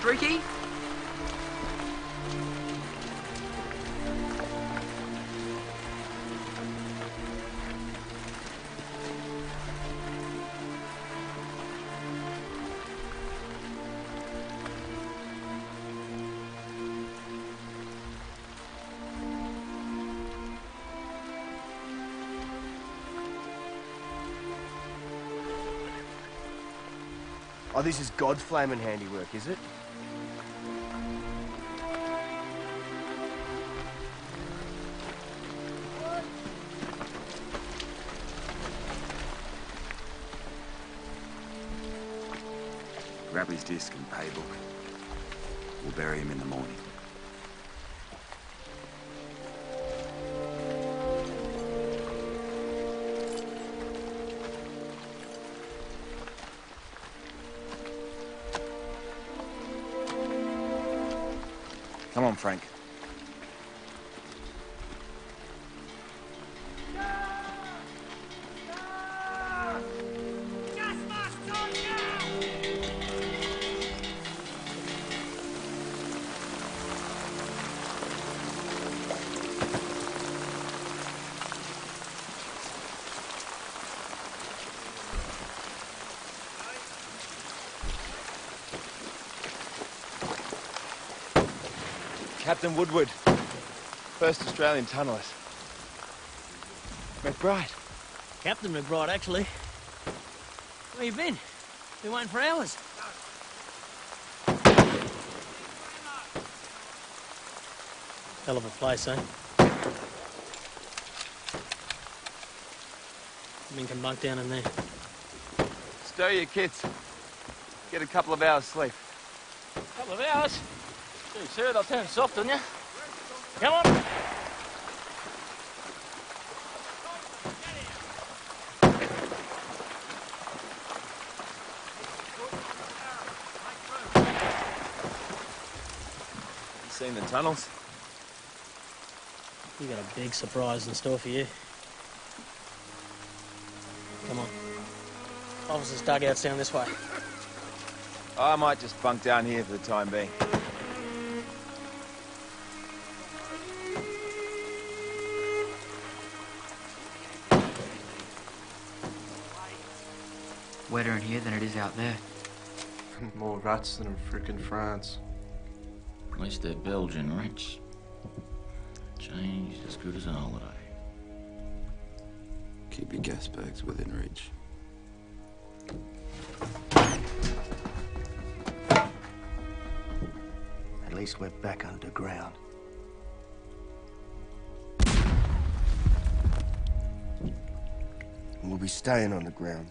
Streaky? Oh, this is God's flaming handiwork, is it? Grab his disc and paybook. We'll bury him in the morning. Come on, Frank. Captain Woodward. First Australian tunnellers. McBride. Captain McBride, actually. Where you been? Been waiting for hours. Hell of a place, eh? Men can bunk down in there. Stow your kits. Get a couple of hours sleep. Couple of hours? Gee, sir, they'll turn soft on you. Come on. Seen the tunnels? You got a big surprise in store for you. Come on. Officers' dugout's down this way. I might just bunk down here for the time being. Wetter in here than it is out there. More rats than in frickin' France. At least they're Belgian rich. Changed as good as a holiday. Keep your gas bags within reach. At least we're back underground. We'll be staying underground.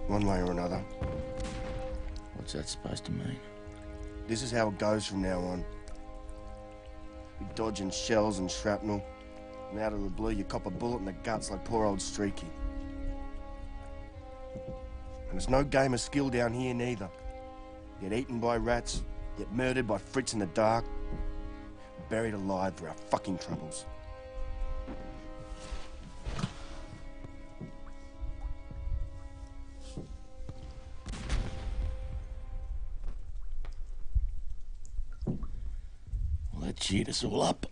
One way or another. What's that supposed to mean? This is how it goes from now on. You're dodging shells and shrapnel, and out of the blue you cop a bullet in the guts like poor old Streaky. And it's no game of skill down here neither. Get eaten by rats, get murdered by Fritz in the dark, buried alive for our fucking troubles. Well, that cheered us all up.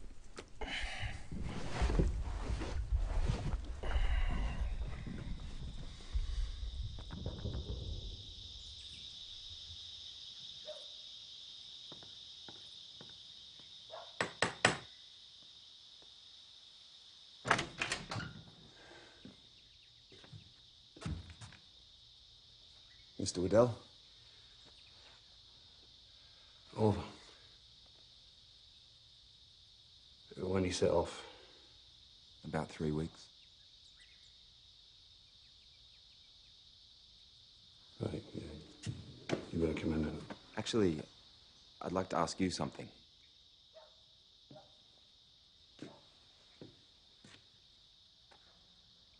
Mr. Waddell? Over. When you set off? About 3 weeks. Right, yeah. You better come in then. Actually, I'd like to ask you something.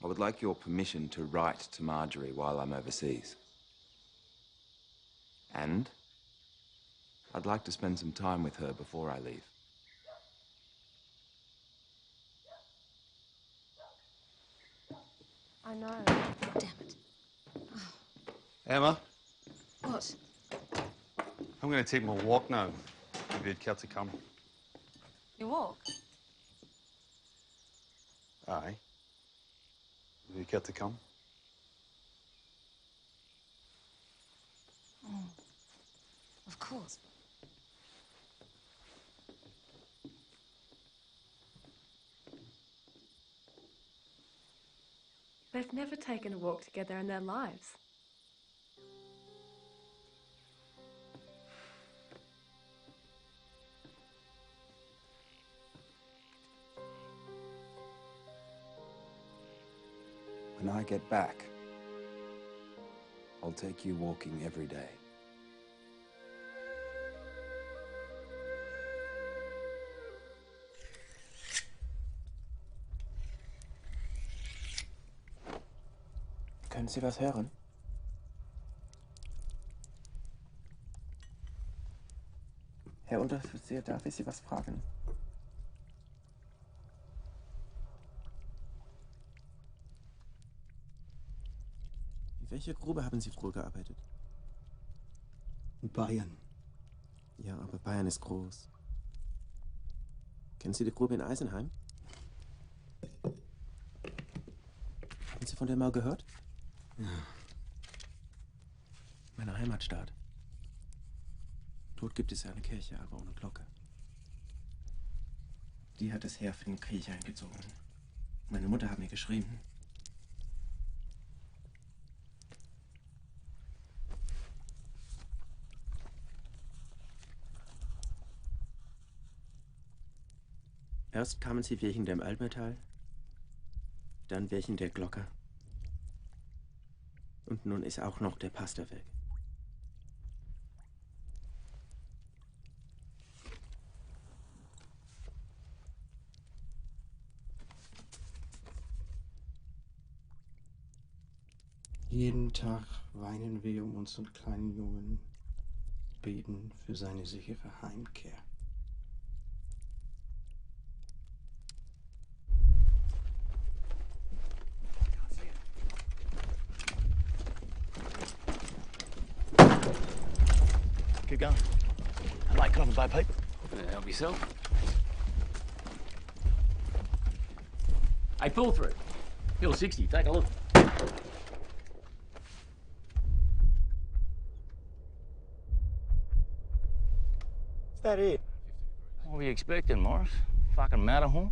I would like your permission to write to Marjorie while I'm overseas. And I'd like to spend some time with her before I leave. I know. Damn it. Emma, What? I'm going to take my walk now, if you'd care to come. You walk? Aye. If you'd care to come. Oh, of course. They've never taken a walk together in their lives. When I get back, I'll take you walking every day. Können Sie was hören? Herr Unteroffizier, darf ich Sie was fragen? In welcher Grube haben Sie früher gearbeitet? In Bayern. Ja, aber Bayern ist groß. Kennen Sie die Grube in Eisenheim? Haben Sie von der mal gehört? Ja. Meine Heimatstadt. Dort gibt es eine Kirche, aber ohne Glocke. Die hat das Heer für den Krieg eingezogen. Meine Mutter hat mir geschrieben. Erst kamen sie wegen dem Altmetall, dann wegen der Glocke. Und nun ist auch noch der Pastor weg. Jeden Tag weinen wir um unseren kleinen Jungen, beten für seine sichere Heimkehr. Keep going. I like cover by Pete. Help yourself. Hey, pull through. Hill 60, take a look. Is that it? What were you expecting, Morris? Fucking Matterhorn?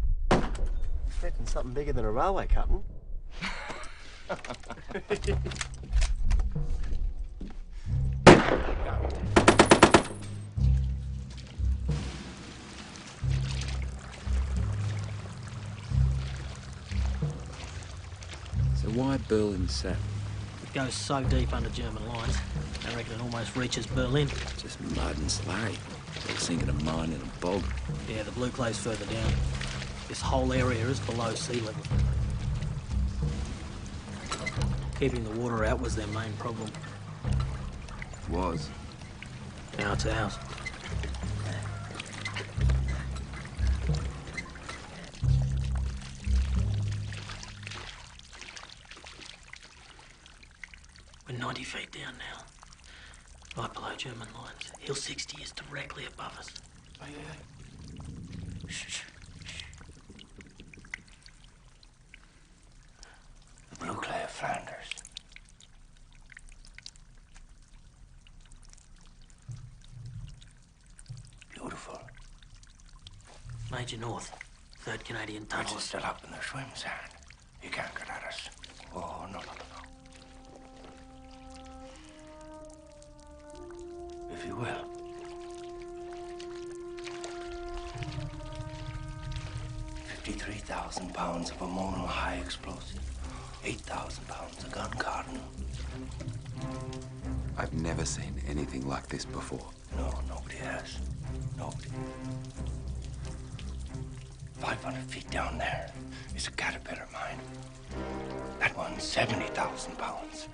Expecting something bigger than a railway, Captain. So why Berlin set? It goes so deep under German lines, I reckon it almost reaches Berlin. Just mud and slate. Like sinking a mine in a bog. Yeah, the blue clay's further down. This whole area is below sea level. Keeping the water out was their main problem. Was. Now it's ours. We're 90 feet down now. Right below German lines. Hill 60 is directly above us. Oh, yeah. Shh. The blue clay of Flanders. Beautiful. Major North. 3rd Canadian Tunnel. It's still up in the swim sand. You can't get at us. Oh, no. If you will. £53,000 of hormonal high explosive. 8,000 pounds of gun cotton. I've never seen anything like this before. No, nobody has. Nobody. 500 feet down there is a caterpillar mine. That one's 70,000 pounds.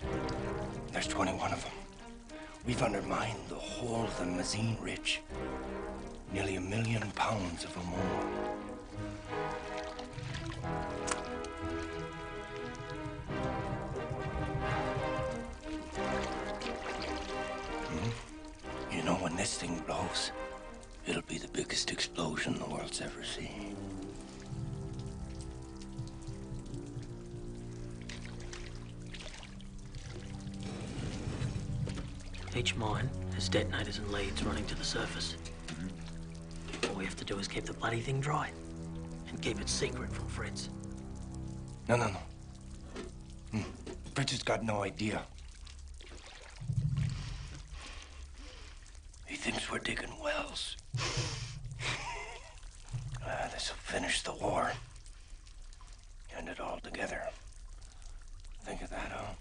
There's 21 of them. We've undermined the whole of the Mazine Ridge. Nearly £1 million of ammonia. You know, when this thing blows, it'll be the biggest explosion the world's ever seen. Each mine has detonators and leads running to the surface. All we have to do is keep the bloody thing dry and keep it secret from Fritz. No. Fritz has got no idea. He thinks we're digging wells. This'll finish the war. End it all together. Think of that, huh?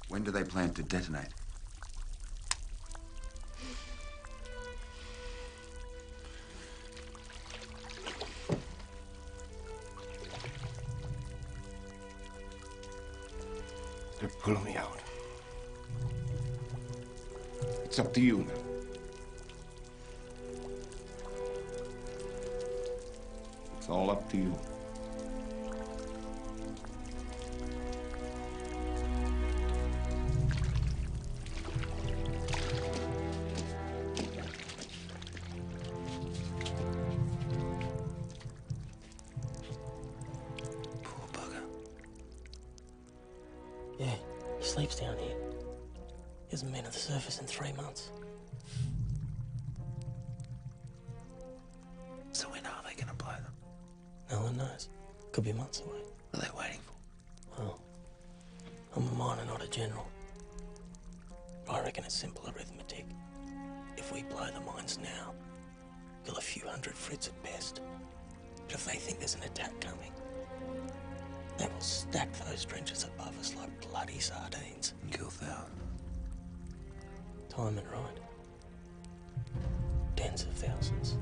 When do they plan to detonate? They're pulling me out. It's up to you now. It's all up to you. Poor bugger. Yeah, he sleeps down here. He hasn't been at the surface in 3 months. So when are they going to blow them? No one knows. Could be months away. What are they waiting for? Well, I'm a miner, not a general. I reckon it's simple arithmetic. If we blow the mines now, kill a few hundred Fritz at best. But if they think there's an attack coming, they will stack those trenches above us like bloody sardines. And kill thousands. Time it right. Tens of thousands.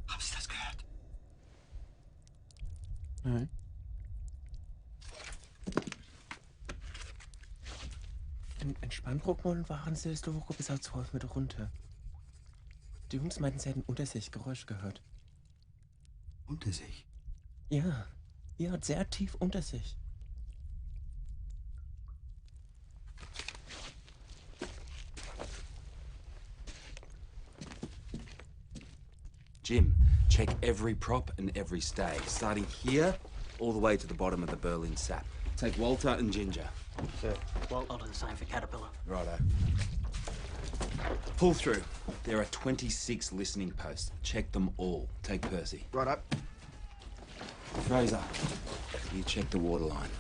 Haben Sie das gehört? Nein. In Spannbruckmund waren sie letzte Woche bis auf 12 Meter runter. Die Jungs meinten, sie hätten unter sich Geräusche gehört. Unter sich? Ja, sehr tief unter sich. Jim, check every prop and every stay, starting here all the way to the bottom of the Berlin sap. Take Walter and Ginger. Sir. Well, I'll do the same for Caterpillar. Righto. Pull through. There are 26 listening posts. Check them all. Take Percy. Right up. Fraser, you check the water line.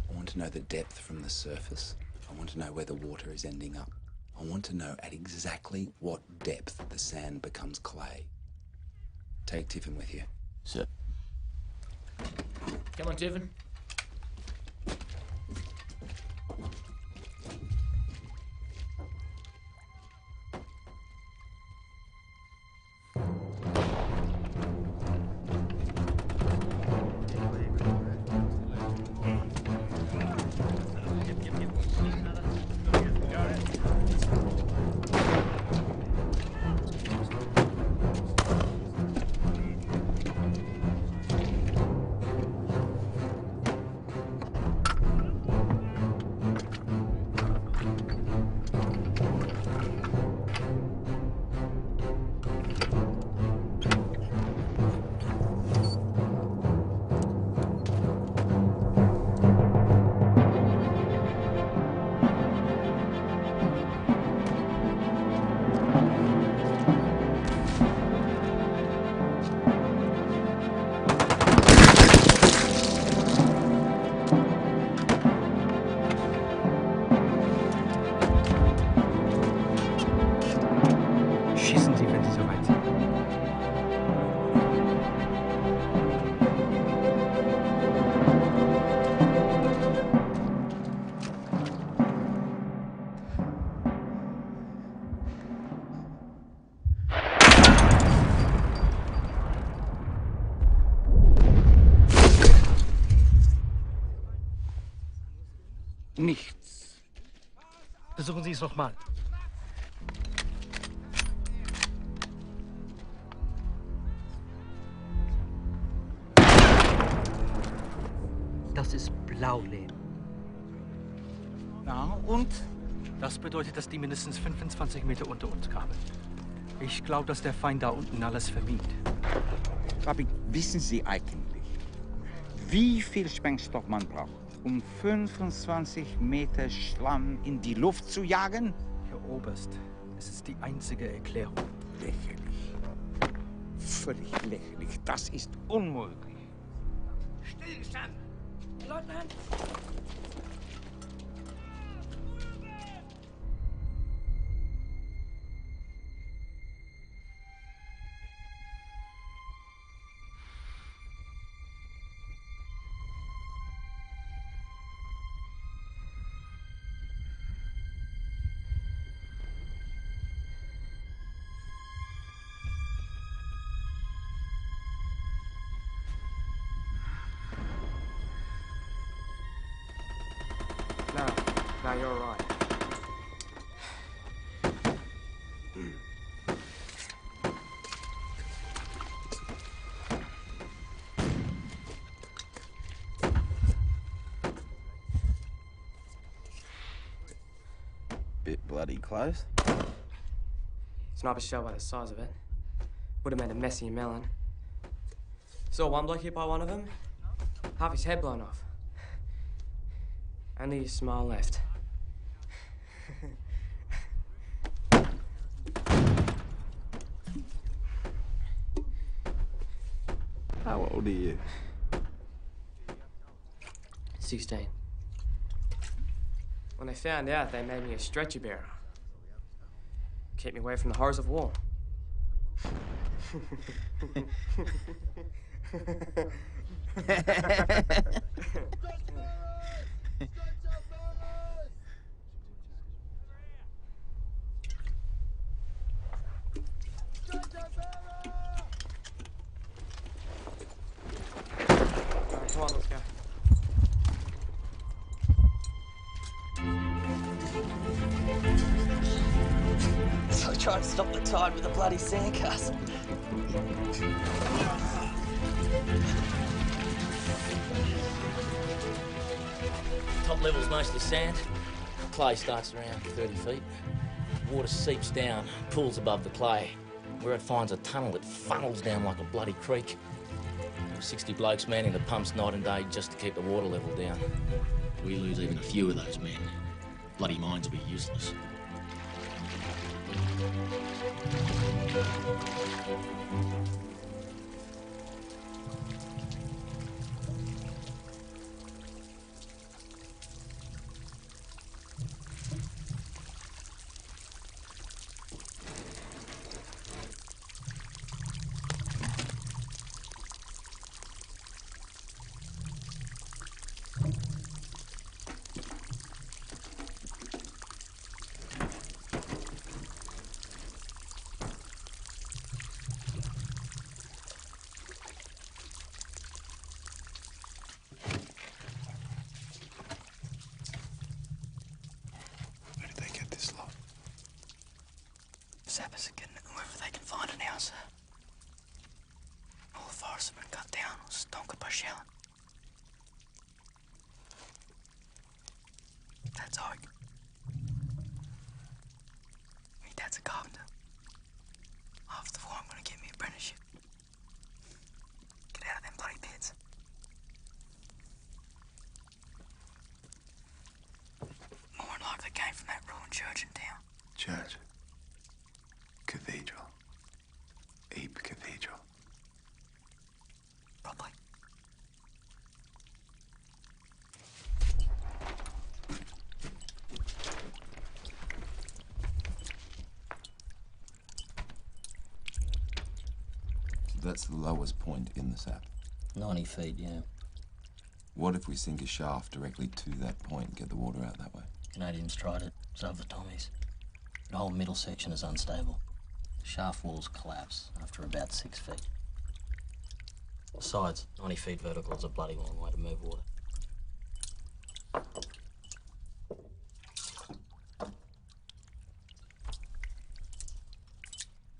I want to know the depth from the surface. I want to know where the water is ending up. I want to know at exactly what depth the sand becomes clay. Take Tiffin with you. Sir. Come on, Tiffin. Nichts. Versuchen Sie es nochmal. Das ist Blaulehm. Na, und? Das bedeutet, dass die mindestens 25 Meter unter uns kamen. Ich glaube, dass der Feind da unten alles vermied. Papi, wissen Sie eigentlich, wie viel Sprengstoff man braucht, um 25 Meter Schlamm in die Luft zu jagen? Herr Oberst, es ist die einzige Erklärung. Lächerlich. Völlig lächerlich. Das ist unmöglich. Stillstand! Leutnant! No, you're right. bloody close. Sniper shell by the size of it. Would have made a messy melon. Saw one bloke hit by one of them. Half his head blown off. Only his smile left. How old are you? 16. When they found out, they made me a stretcher bearer. Keep me away from the horrors of war. Come on, let's go. So I tried to stop the tide with a bloody sandcastle. Top level's mostly sand. Clay starts around 30 feet. Water seeps down, pools above the clay. Where it finds a tunnel, it funnels down like a bloody creek. 60 blokes manning the pumps night and day just to keep the water level down. We lose even a few of those men. Bloody mines will be useless. Sappers are getting it wherever they can find it now, sir. All the forests have been cut down or stonkered by shelling. Dad's oak. My dad's a carpenter. After the war, I'm gonna get me an apprenticeship. Get out of them bloody pits. More than likely came from that ruined church in town. Church. Cathedral. Ypres Cathedral. Probably. So that's the lowest point in the sap. 90 feet, yeah. What if we sink a shaft directly to that point and get the water out that way? Canadians tried it. So have the Tommies. The whole middle section is unstable. Shaft walls collapse after about 6 feet. Besides, 90 feet vertical is a bloody long way to move water.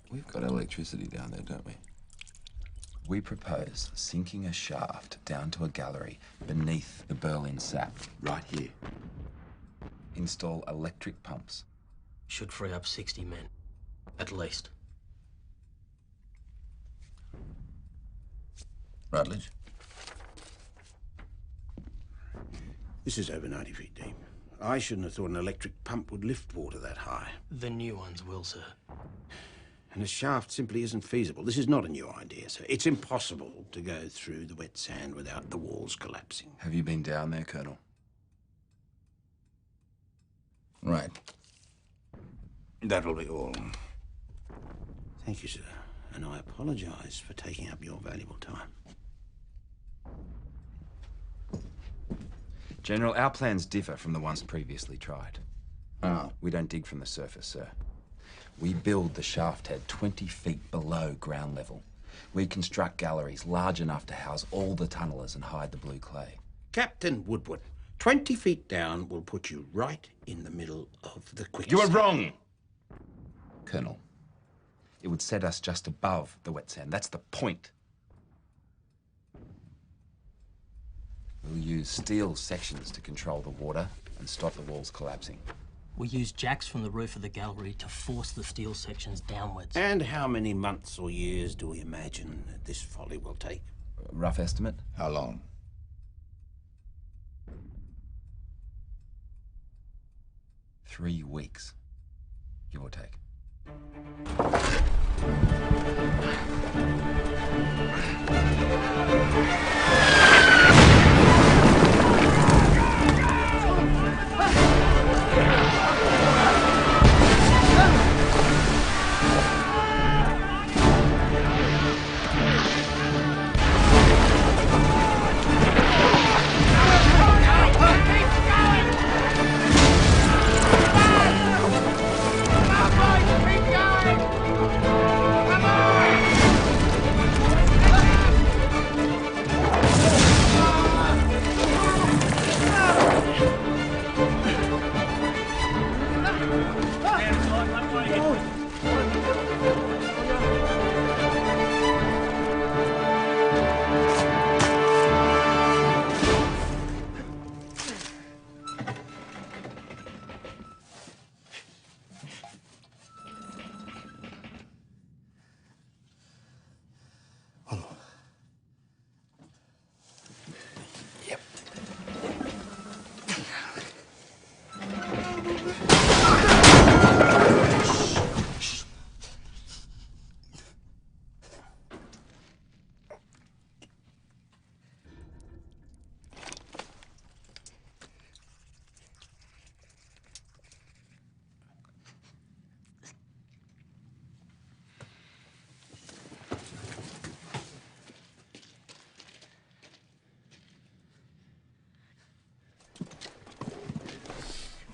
We've got electricity down there, don't we? We propose sinking a shaft down to a gallery beneath the Berlin sap, right here. Install electric pumps. Should free up 60 men, at least. Rutledge? This is over 90 feet deep. I shouldn't have thought an electric pump would lift water that high. The new ones will, sir. And a shaft simply isn't feasible. This is not a new idea, sir. It's impossible to go through the wet sand without the walls collapsing. Have you been down there, Colonel? Right. That'll be all. Thank you, sir. And I apologize for taking up your valuable time. General, our plans differ from the ones previously tried. We don't dig from the surface, sir. We build the shaft head 20 feet below ground level. We construct galleries large enough to house all the tunnelers and hide the blue clay. Captain Woodward, 20 feet down will put you right in the middle of the quicksand. You are wrong! Colonel, it would set us just above the wet sand. That's the point. We'll use steel sections to control the water and stop the walls collapsing. We used jacks from the roof of the gallery to force the steel sections downwards. And how many months or years do we imagine this folly will take? Rough estimate? How long? Three weeks, give or take.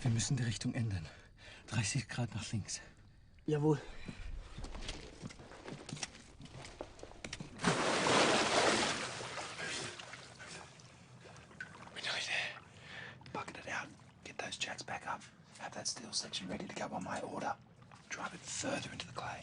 Wir müssen die Richtung ändern. 30 Grad nach links. Jawohl. We're nearly there. Bucket it out. Get those jacks back up. Have that steel section ready to go on my order. Drive it further into the clay.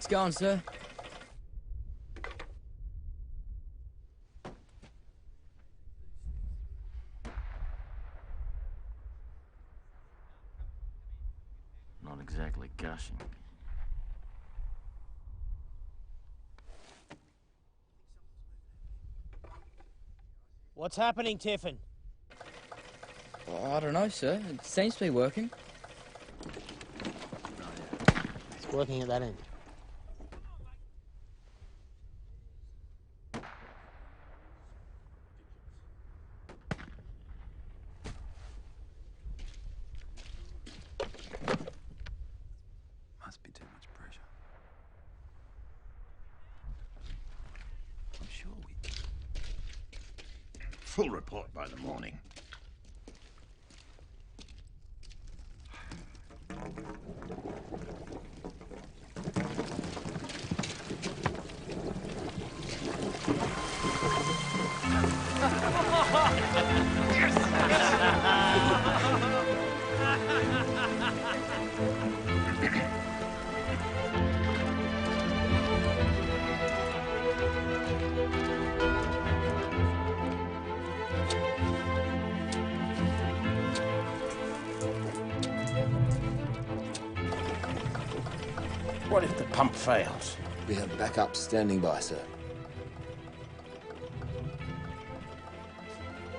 Go on, sir. Not exactly gushing. What's happening, Tiffin? Well, I don't know, sir. It seems to be working. It's working at that end. Must be too much pressure. I'm sure we... Full report by the morning. What if the pump fails? We have backup standing by, sir.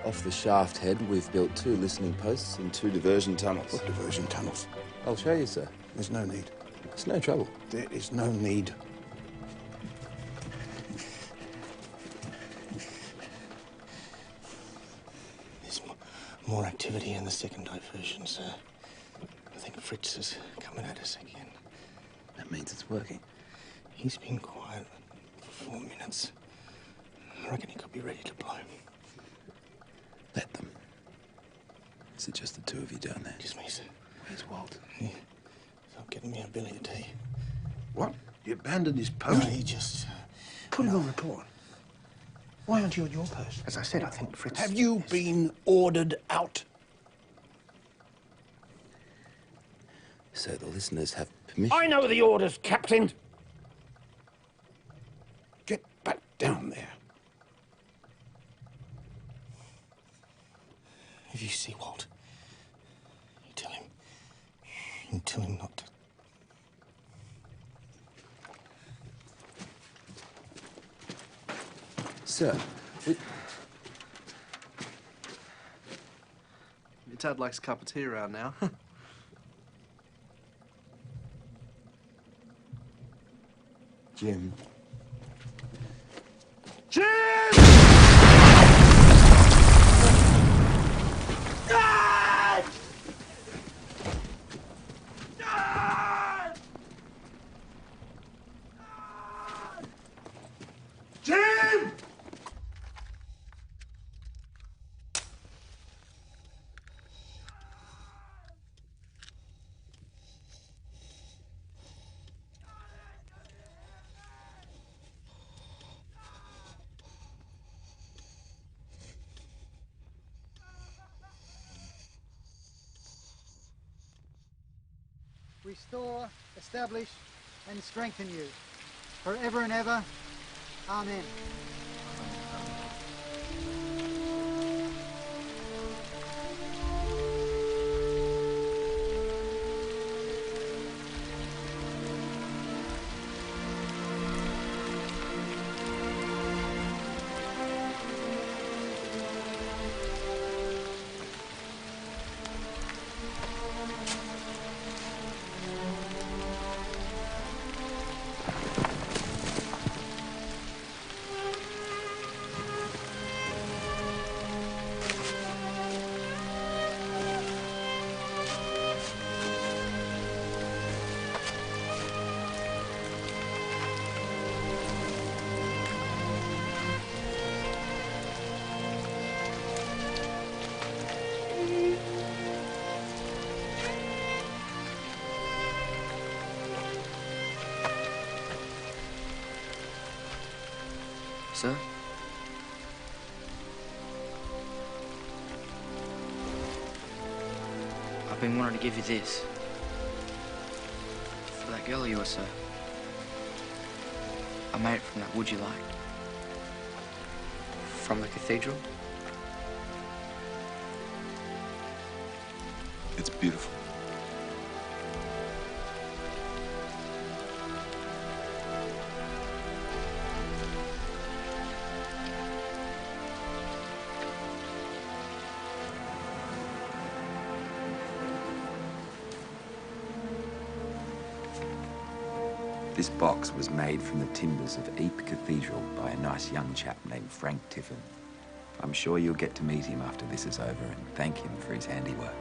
Off the shaft head, we've built 2 listening posts and 2 diversion tunnels. What diversion tunnels? I'll show you, sir. There's no need. It's no trouble. There is no need. There's more activity in the second diversion, sir. I think Fritz is coming at us again. That means it's working. He's been quiet for 4 minutes. I reckon he could be ready to blow. Let them. Is it just the 2 of you down there? Just me, sir. Where's Walt? He's not getting me a billy of tea. What? You abandoned his post? No, he just... Put him on report. Why aren't you at your post? As I said, I think Fritz... Have you been ordered out? So the listeners have permission. I know the orders, Captain. Get back down there. If you see Walt, you tell him. You tell him not to. Sir, Your dad likes a cup of tea around now. Jim. Jim! Dad! Dad! Jim! Restore, establish, and strengthen you, forever and ever. Amen. Sir? I've been wanting to give you this. For that girl of yours, sir. I made it from that wood you liked. From the cathedral. It's beautiful. This box was made from the timbers of Ypres Cathedral by a nice young chap named Frank Tiffin. I'm sure you'll get to meet him after this is over and thank him for his handiwork.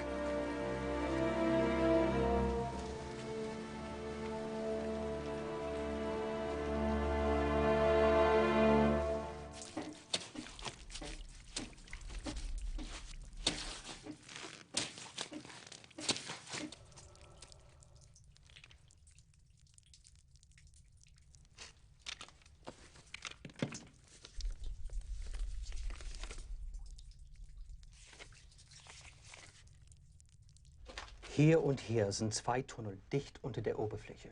Hier und hier sind zwei Tunnel dicht unter der Oberfläche.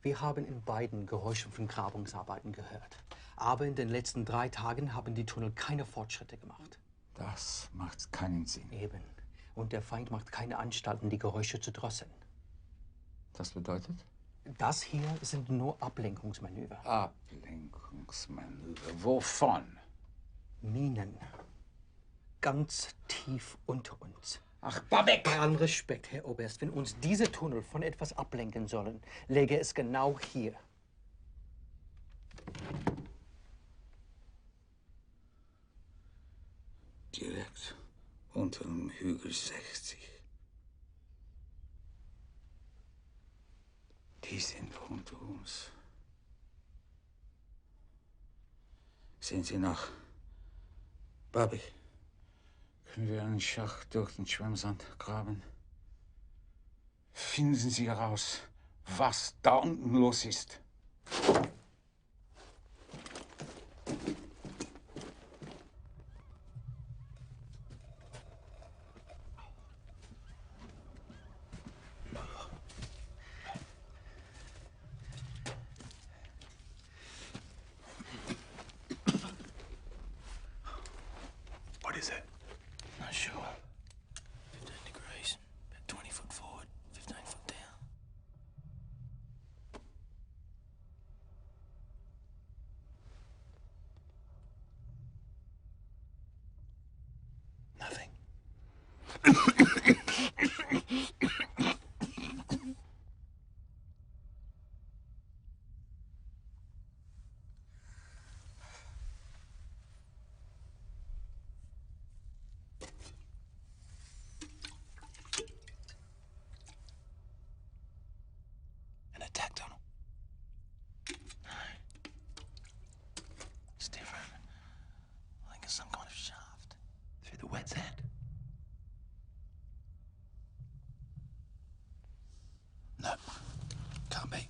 Wir haben in beiden Geräusche von Grabungsarbeiten gehört. Aber in den letzten 3 Tagen haben die Tunnel keine Fortschritte gemacht. Das macht keinen Sinn. Eben. Und der Feind macht keine Anstalten, die Geräusche zu drosseln. Das bedeutet? Das hier sind nur Ablenkungsmanöver. Ablenkungsmanöver. Wovon? Minen. Ganz tief unter uns. Ach, Babek! Bei allem Respekt, Herr Oberst, wenn uns diese Tunnel von etwas ablenken sollen, läge es genau hier. Direkt unter dem Hügel 60. Die sind unter uns. Sehen Sie nach. Babek. Können wir einen Schacht durch den Schwemmsand graben? Finden Sie heraus, was da unten los ist. What is it? Not sure. 15 degrees. About 20 foot forward, 15 foot down. Nothing. An attack tunnel. No. It's different. I think it's some kind of shaft. Through the wet sand? No. Can't be.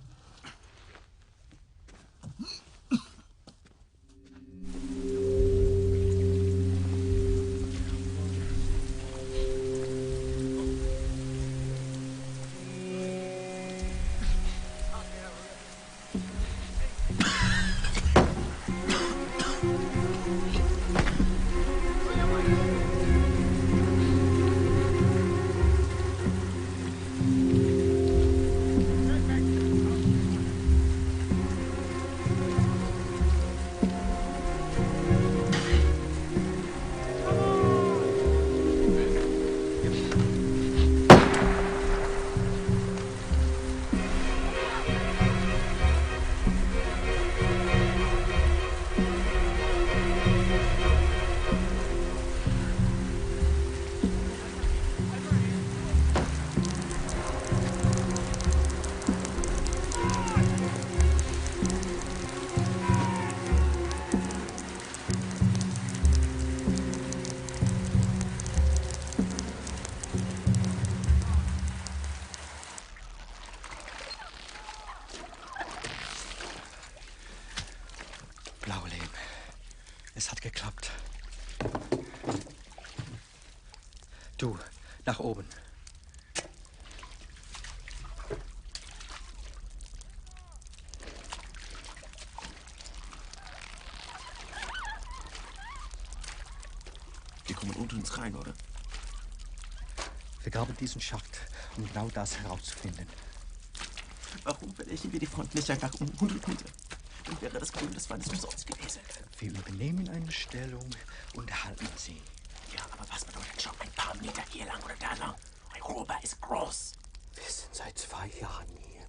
Blaue Leben. Es hat geklappt. Du, nach oben. Wir kommen unter uns rein, oder? Wir graben diesen Schacht, um genau das herauszufinden. Warum verlächen wir die Front nicht einfach um 100 Meter? Dann wäre das Gefühl des Feindes umsonst gewesen. Wir übernehmen eine Stellung und halten sie. Ja, aber was bedeutet schon ein paar Meter hier lang oder da lang? Europa ist groß. Wir sind seit 2 Jahren hier.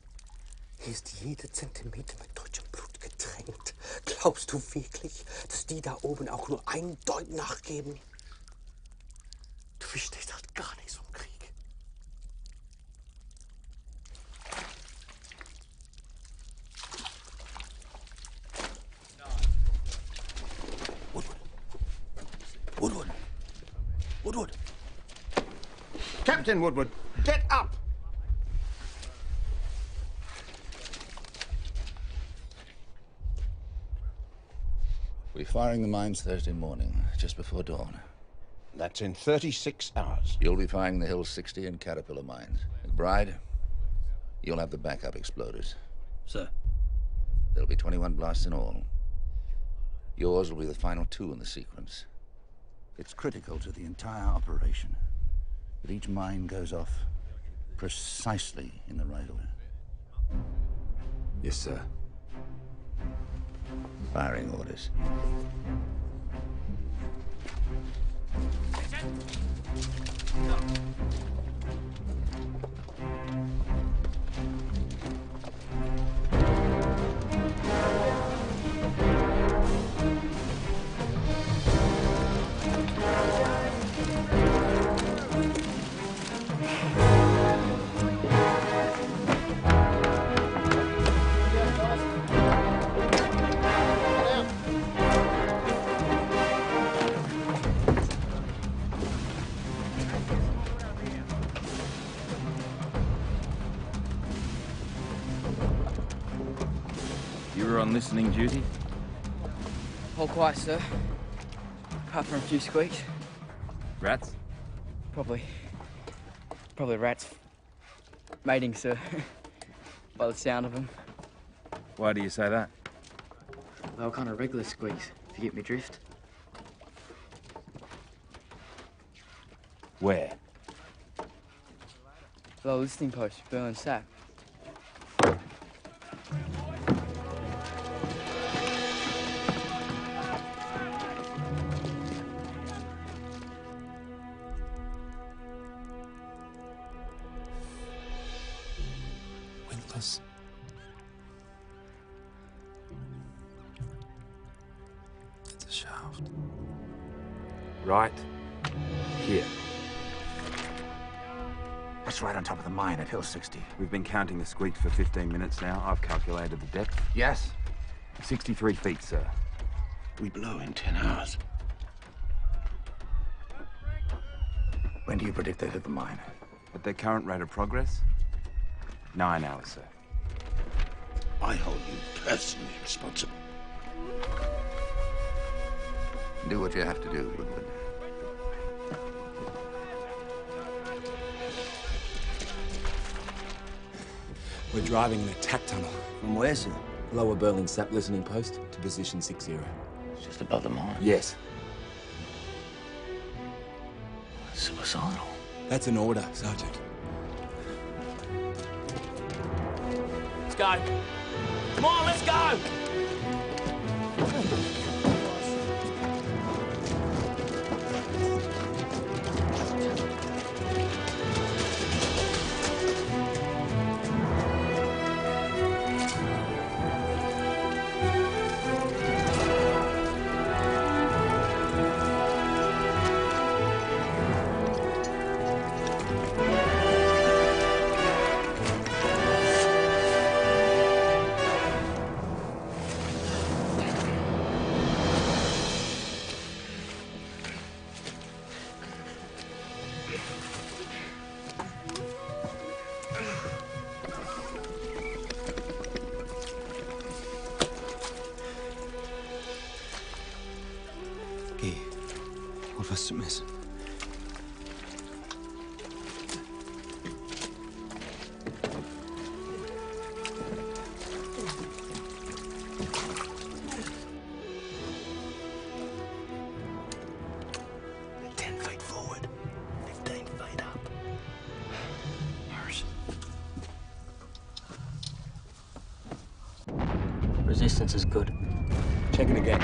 Hier ist jeder Zentimeter mit deutschem Blut getränkt. Glaubst du wirklich, dass die da oben auch nur ein Deut nachgeben? Du verstehst halt gar nichts vom Krieg. Woodward! Woodward! Captain Woodward, get up! We're firing the mines Thursday morning, just before dawn. That's in 36 hours. You'll be firing the Hill 60 and Caterpillar mines. McBride, you'll have the backup exploders. Sir. There'll be 21 blasts in all. Yours will be the final 2 in the sequence. It's critical to the entire operation that each mine goes off precisely in the right order. Yes, sir. Firing orders. on listening duty? All quiet, sir. Apart from a few squeaks. Rats? Probably rats. Mating, sir. By the sound of them. Why do you say that? They were kind of regular squeaks, if you get me drift. Where? The listening post, Berlin Sack. Windlass. It's a shaft. Right here. That's right on top of the mine at Hill 60. We've been counting the squeaks for 15 minutes now. I've calculated the depth. Yes? 63 feet, sir. We blow in 10 hours. When do you predict they'll hit the mine? At their current rate of progress, 9 hours, sir. I hold you personally responsible. Do what you have to do, Woodward. We're driving an attack tunnel. From where, sir? Lower Berlin Sap listening post to position 60. It's just above the mine. Yes. Suicidal. That's an order, Sergeant. Let's go. Come on, let's go! Was zum Essen. Resistance is good. Check it again.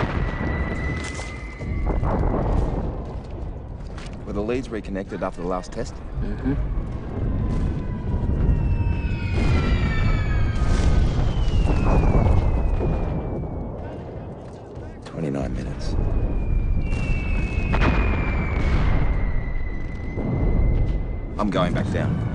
Were the leads reconnected after the last test? Mm-hmm. 29 minutes. I'm going back down.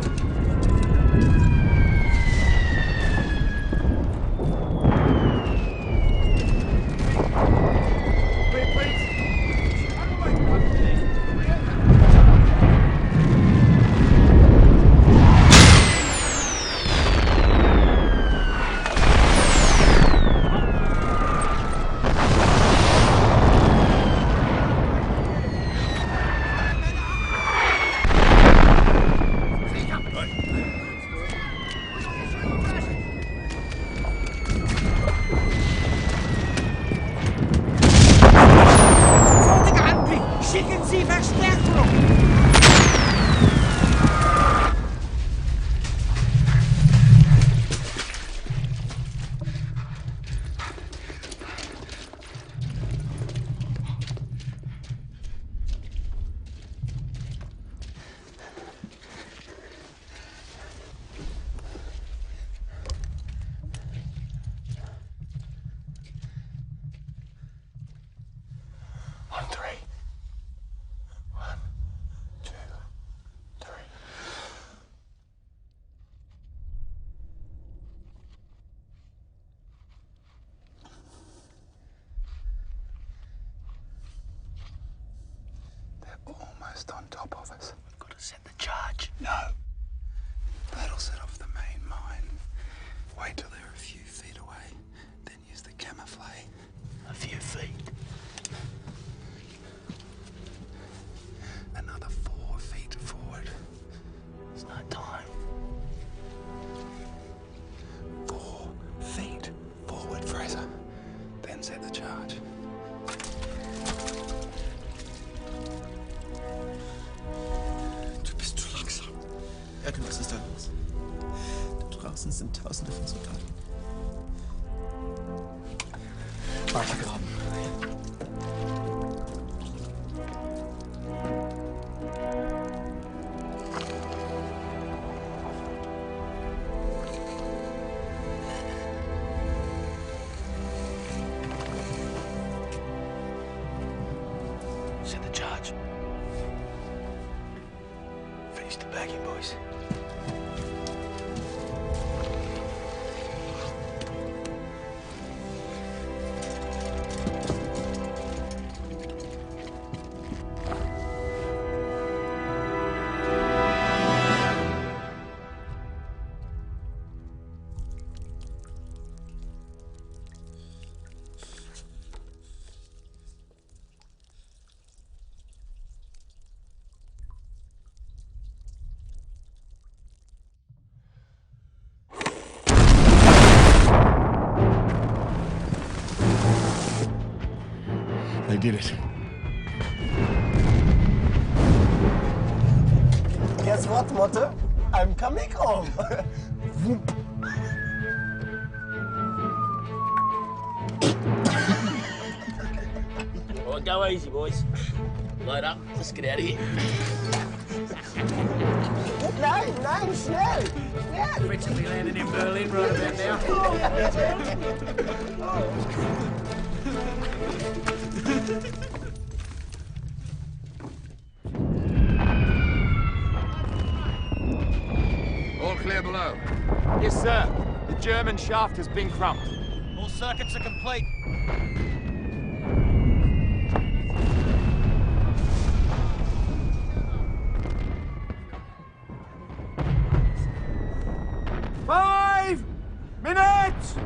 On top of us. We've got to set the charge. No. That'll set off the main mine. Wait till they're a few feet away, then use the counter Agnes, was ist da los? Da draußen sind Tausende von Soldaten. Weitergraben. Set the charge. Finish the bagging, boys. They did it. Guess what, Motte? I'm coming home. All right, go easy, boys. Load up. Let's get out of here. Nein, schnell! Schnell! Rich will be landing in Berlin right about now. All clear below. Yes, sir. The German shaft has been crumped. All circuits are complete. Five minutes!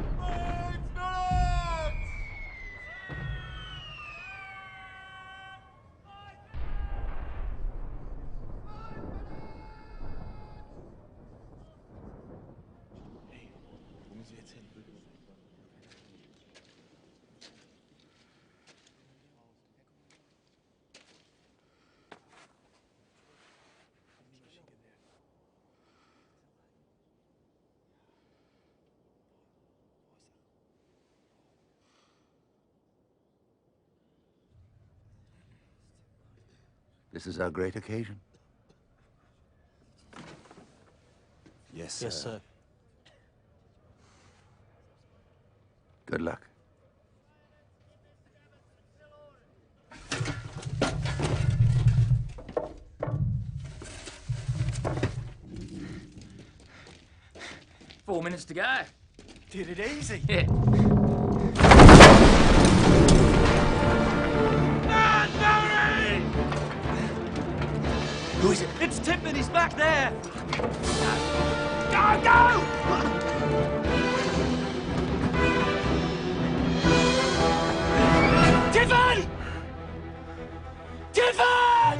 This is our great occasion. Yes, sir. Yes, sir. Good luck. Four minutes to go. Did it easy. Yeah. Who is it? It's Tippin, he's back there! Go, go! Tiffin! Tiffin!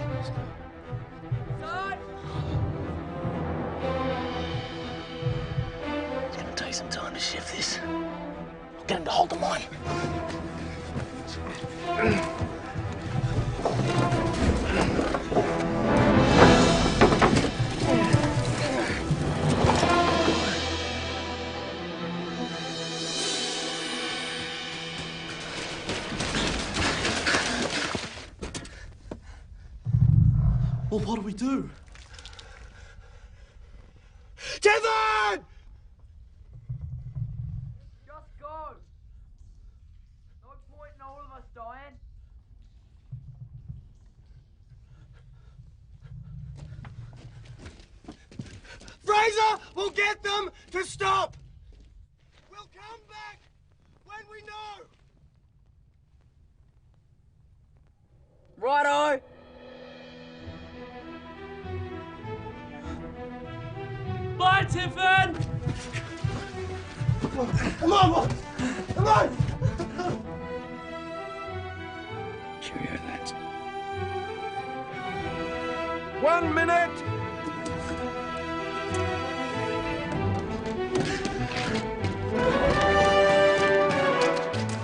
It's gonna take some time to shift this. I'll get him to hold the line. Well, what do we do? Devon! Just go. No point in all of us dying. Fraser will get them to stop! We'll come back when we know! Righto. Bye, Tiffin! Come on, boys! Come on! Cheerio, lads. 1 minute!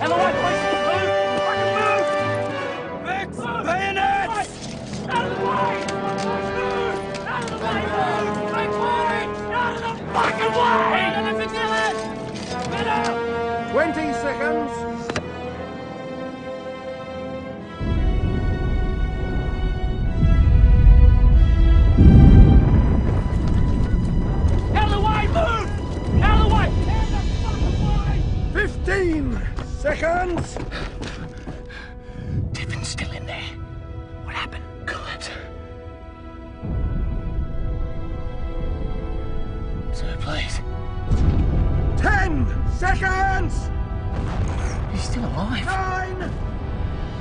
Out of the way, boys! Move! Rex! Bayonets! Out of the way! Out of the way! Move! Move! Seconds! He's still alive. 9,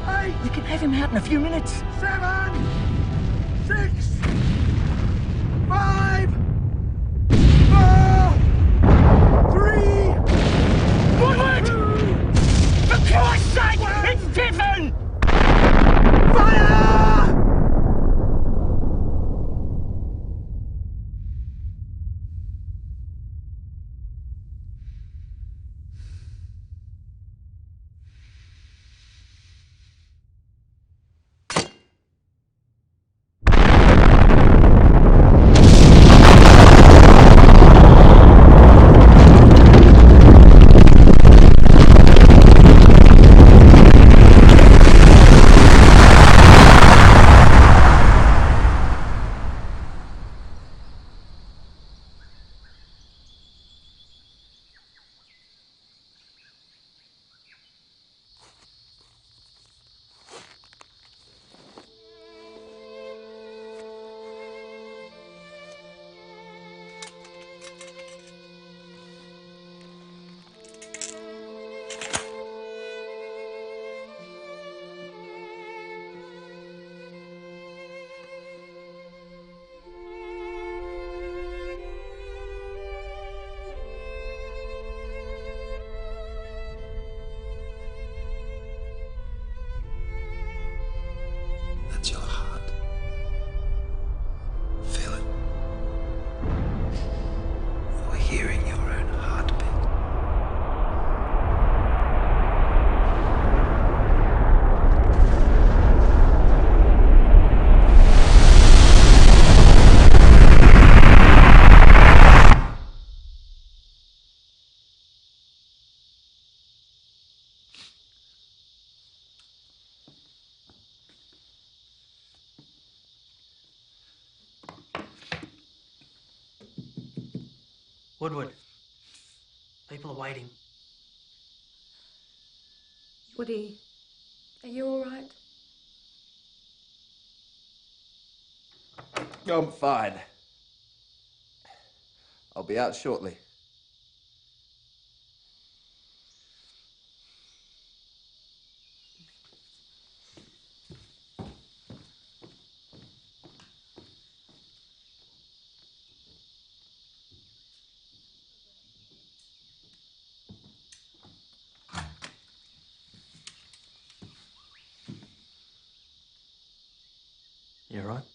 8. We can have him out in a few minutes. 7, 6, 5, 4, 3. Woodward! For Christ's sake, it's Gyton! Fire! That's your heart. Feel it. You're hearing your own heartbeat. Woodward, people are waiting. Woody, are you all right? I'm fine. I'll be out shortly. You all right?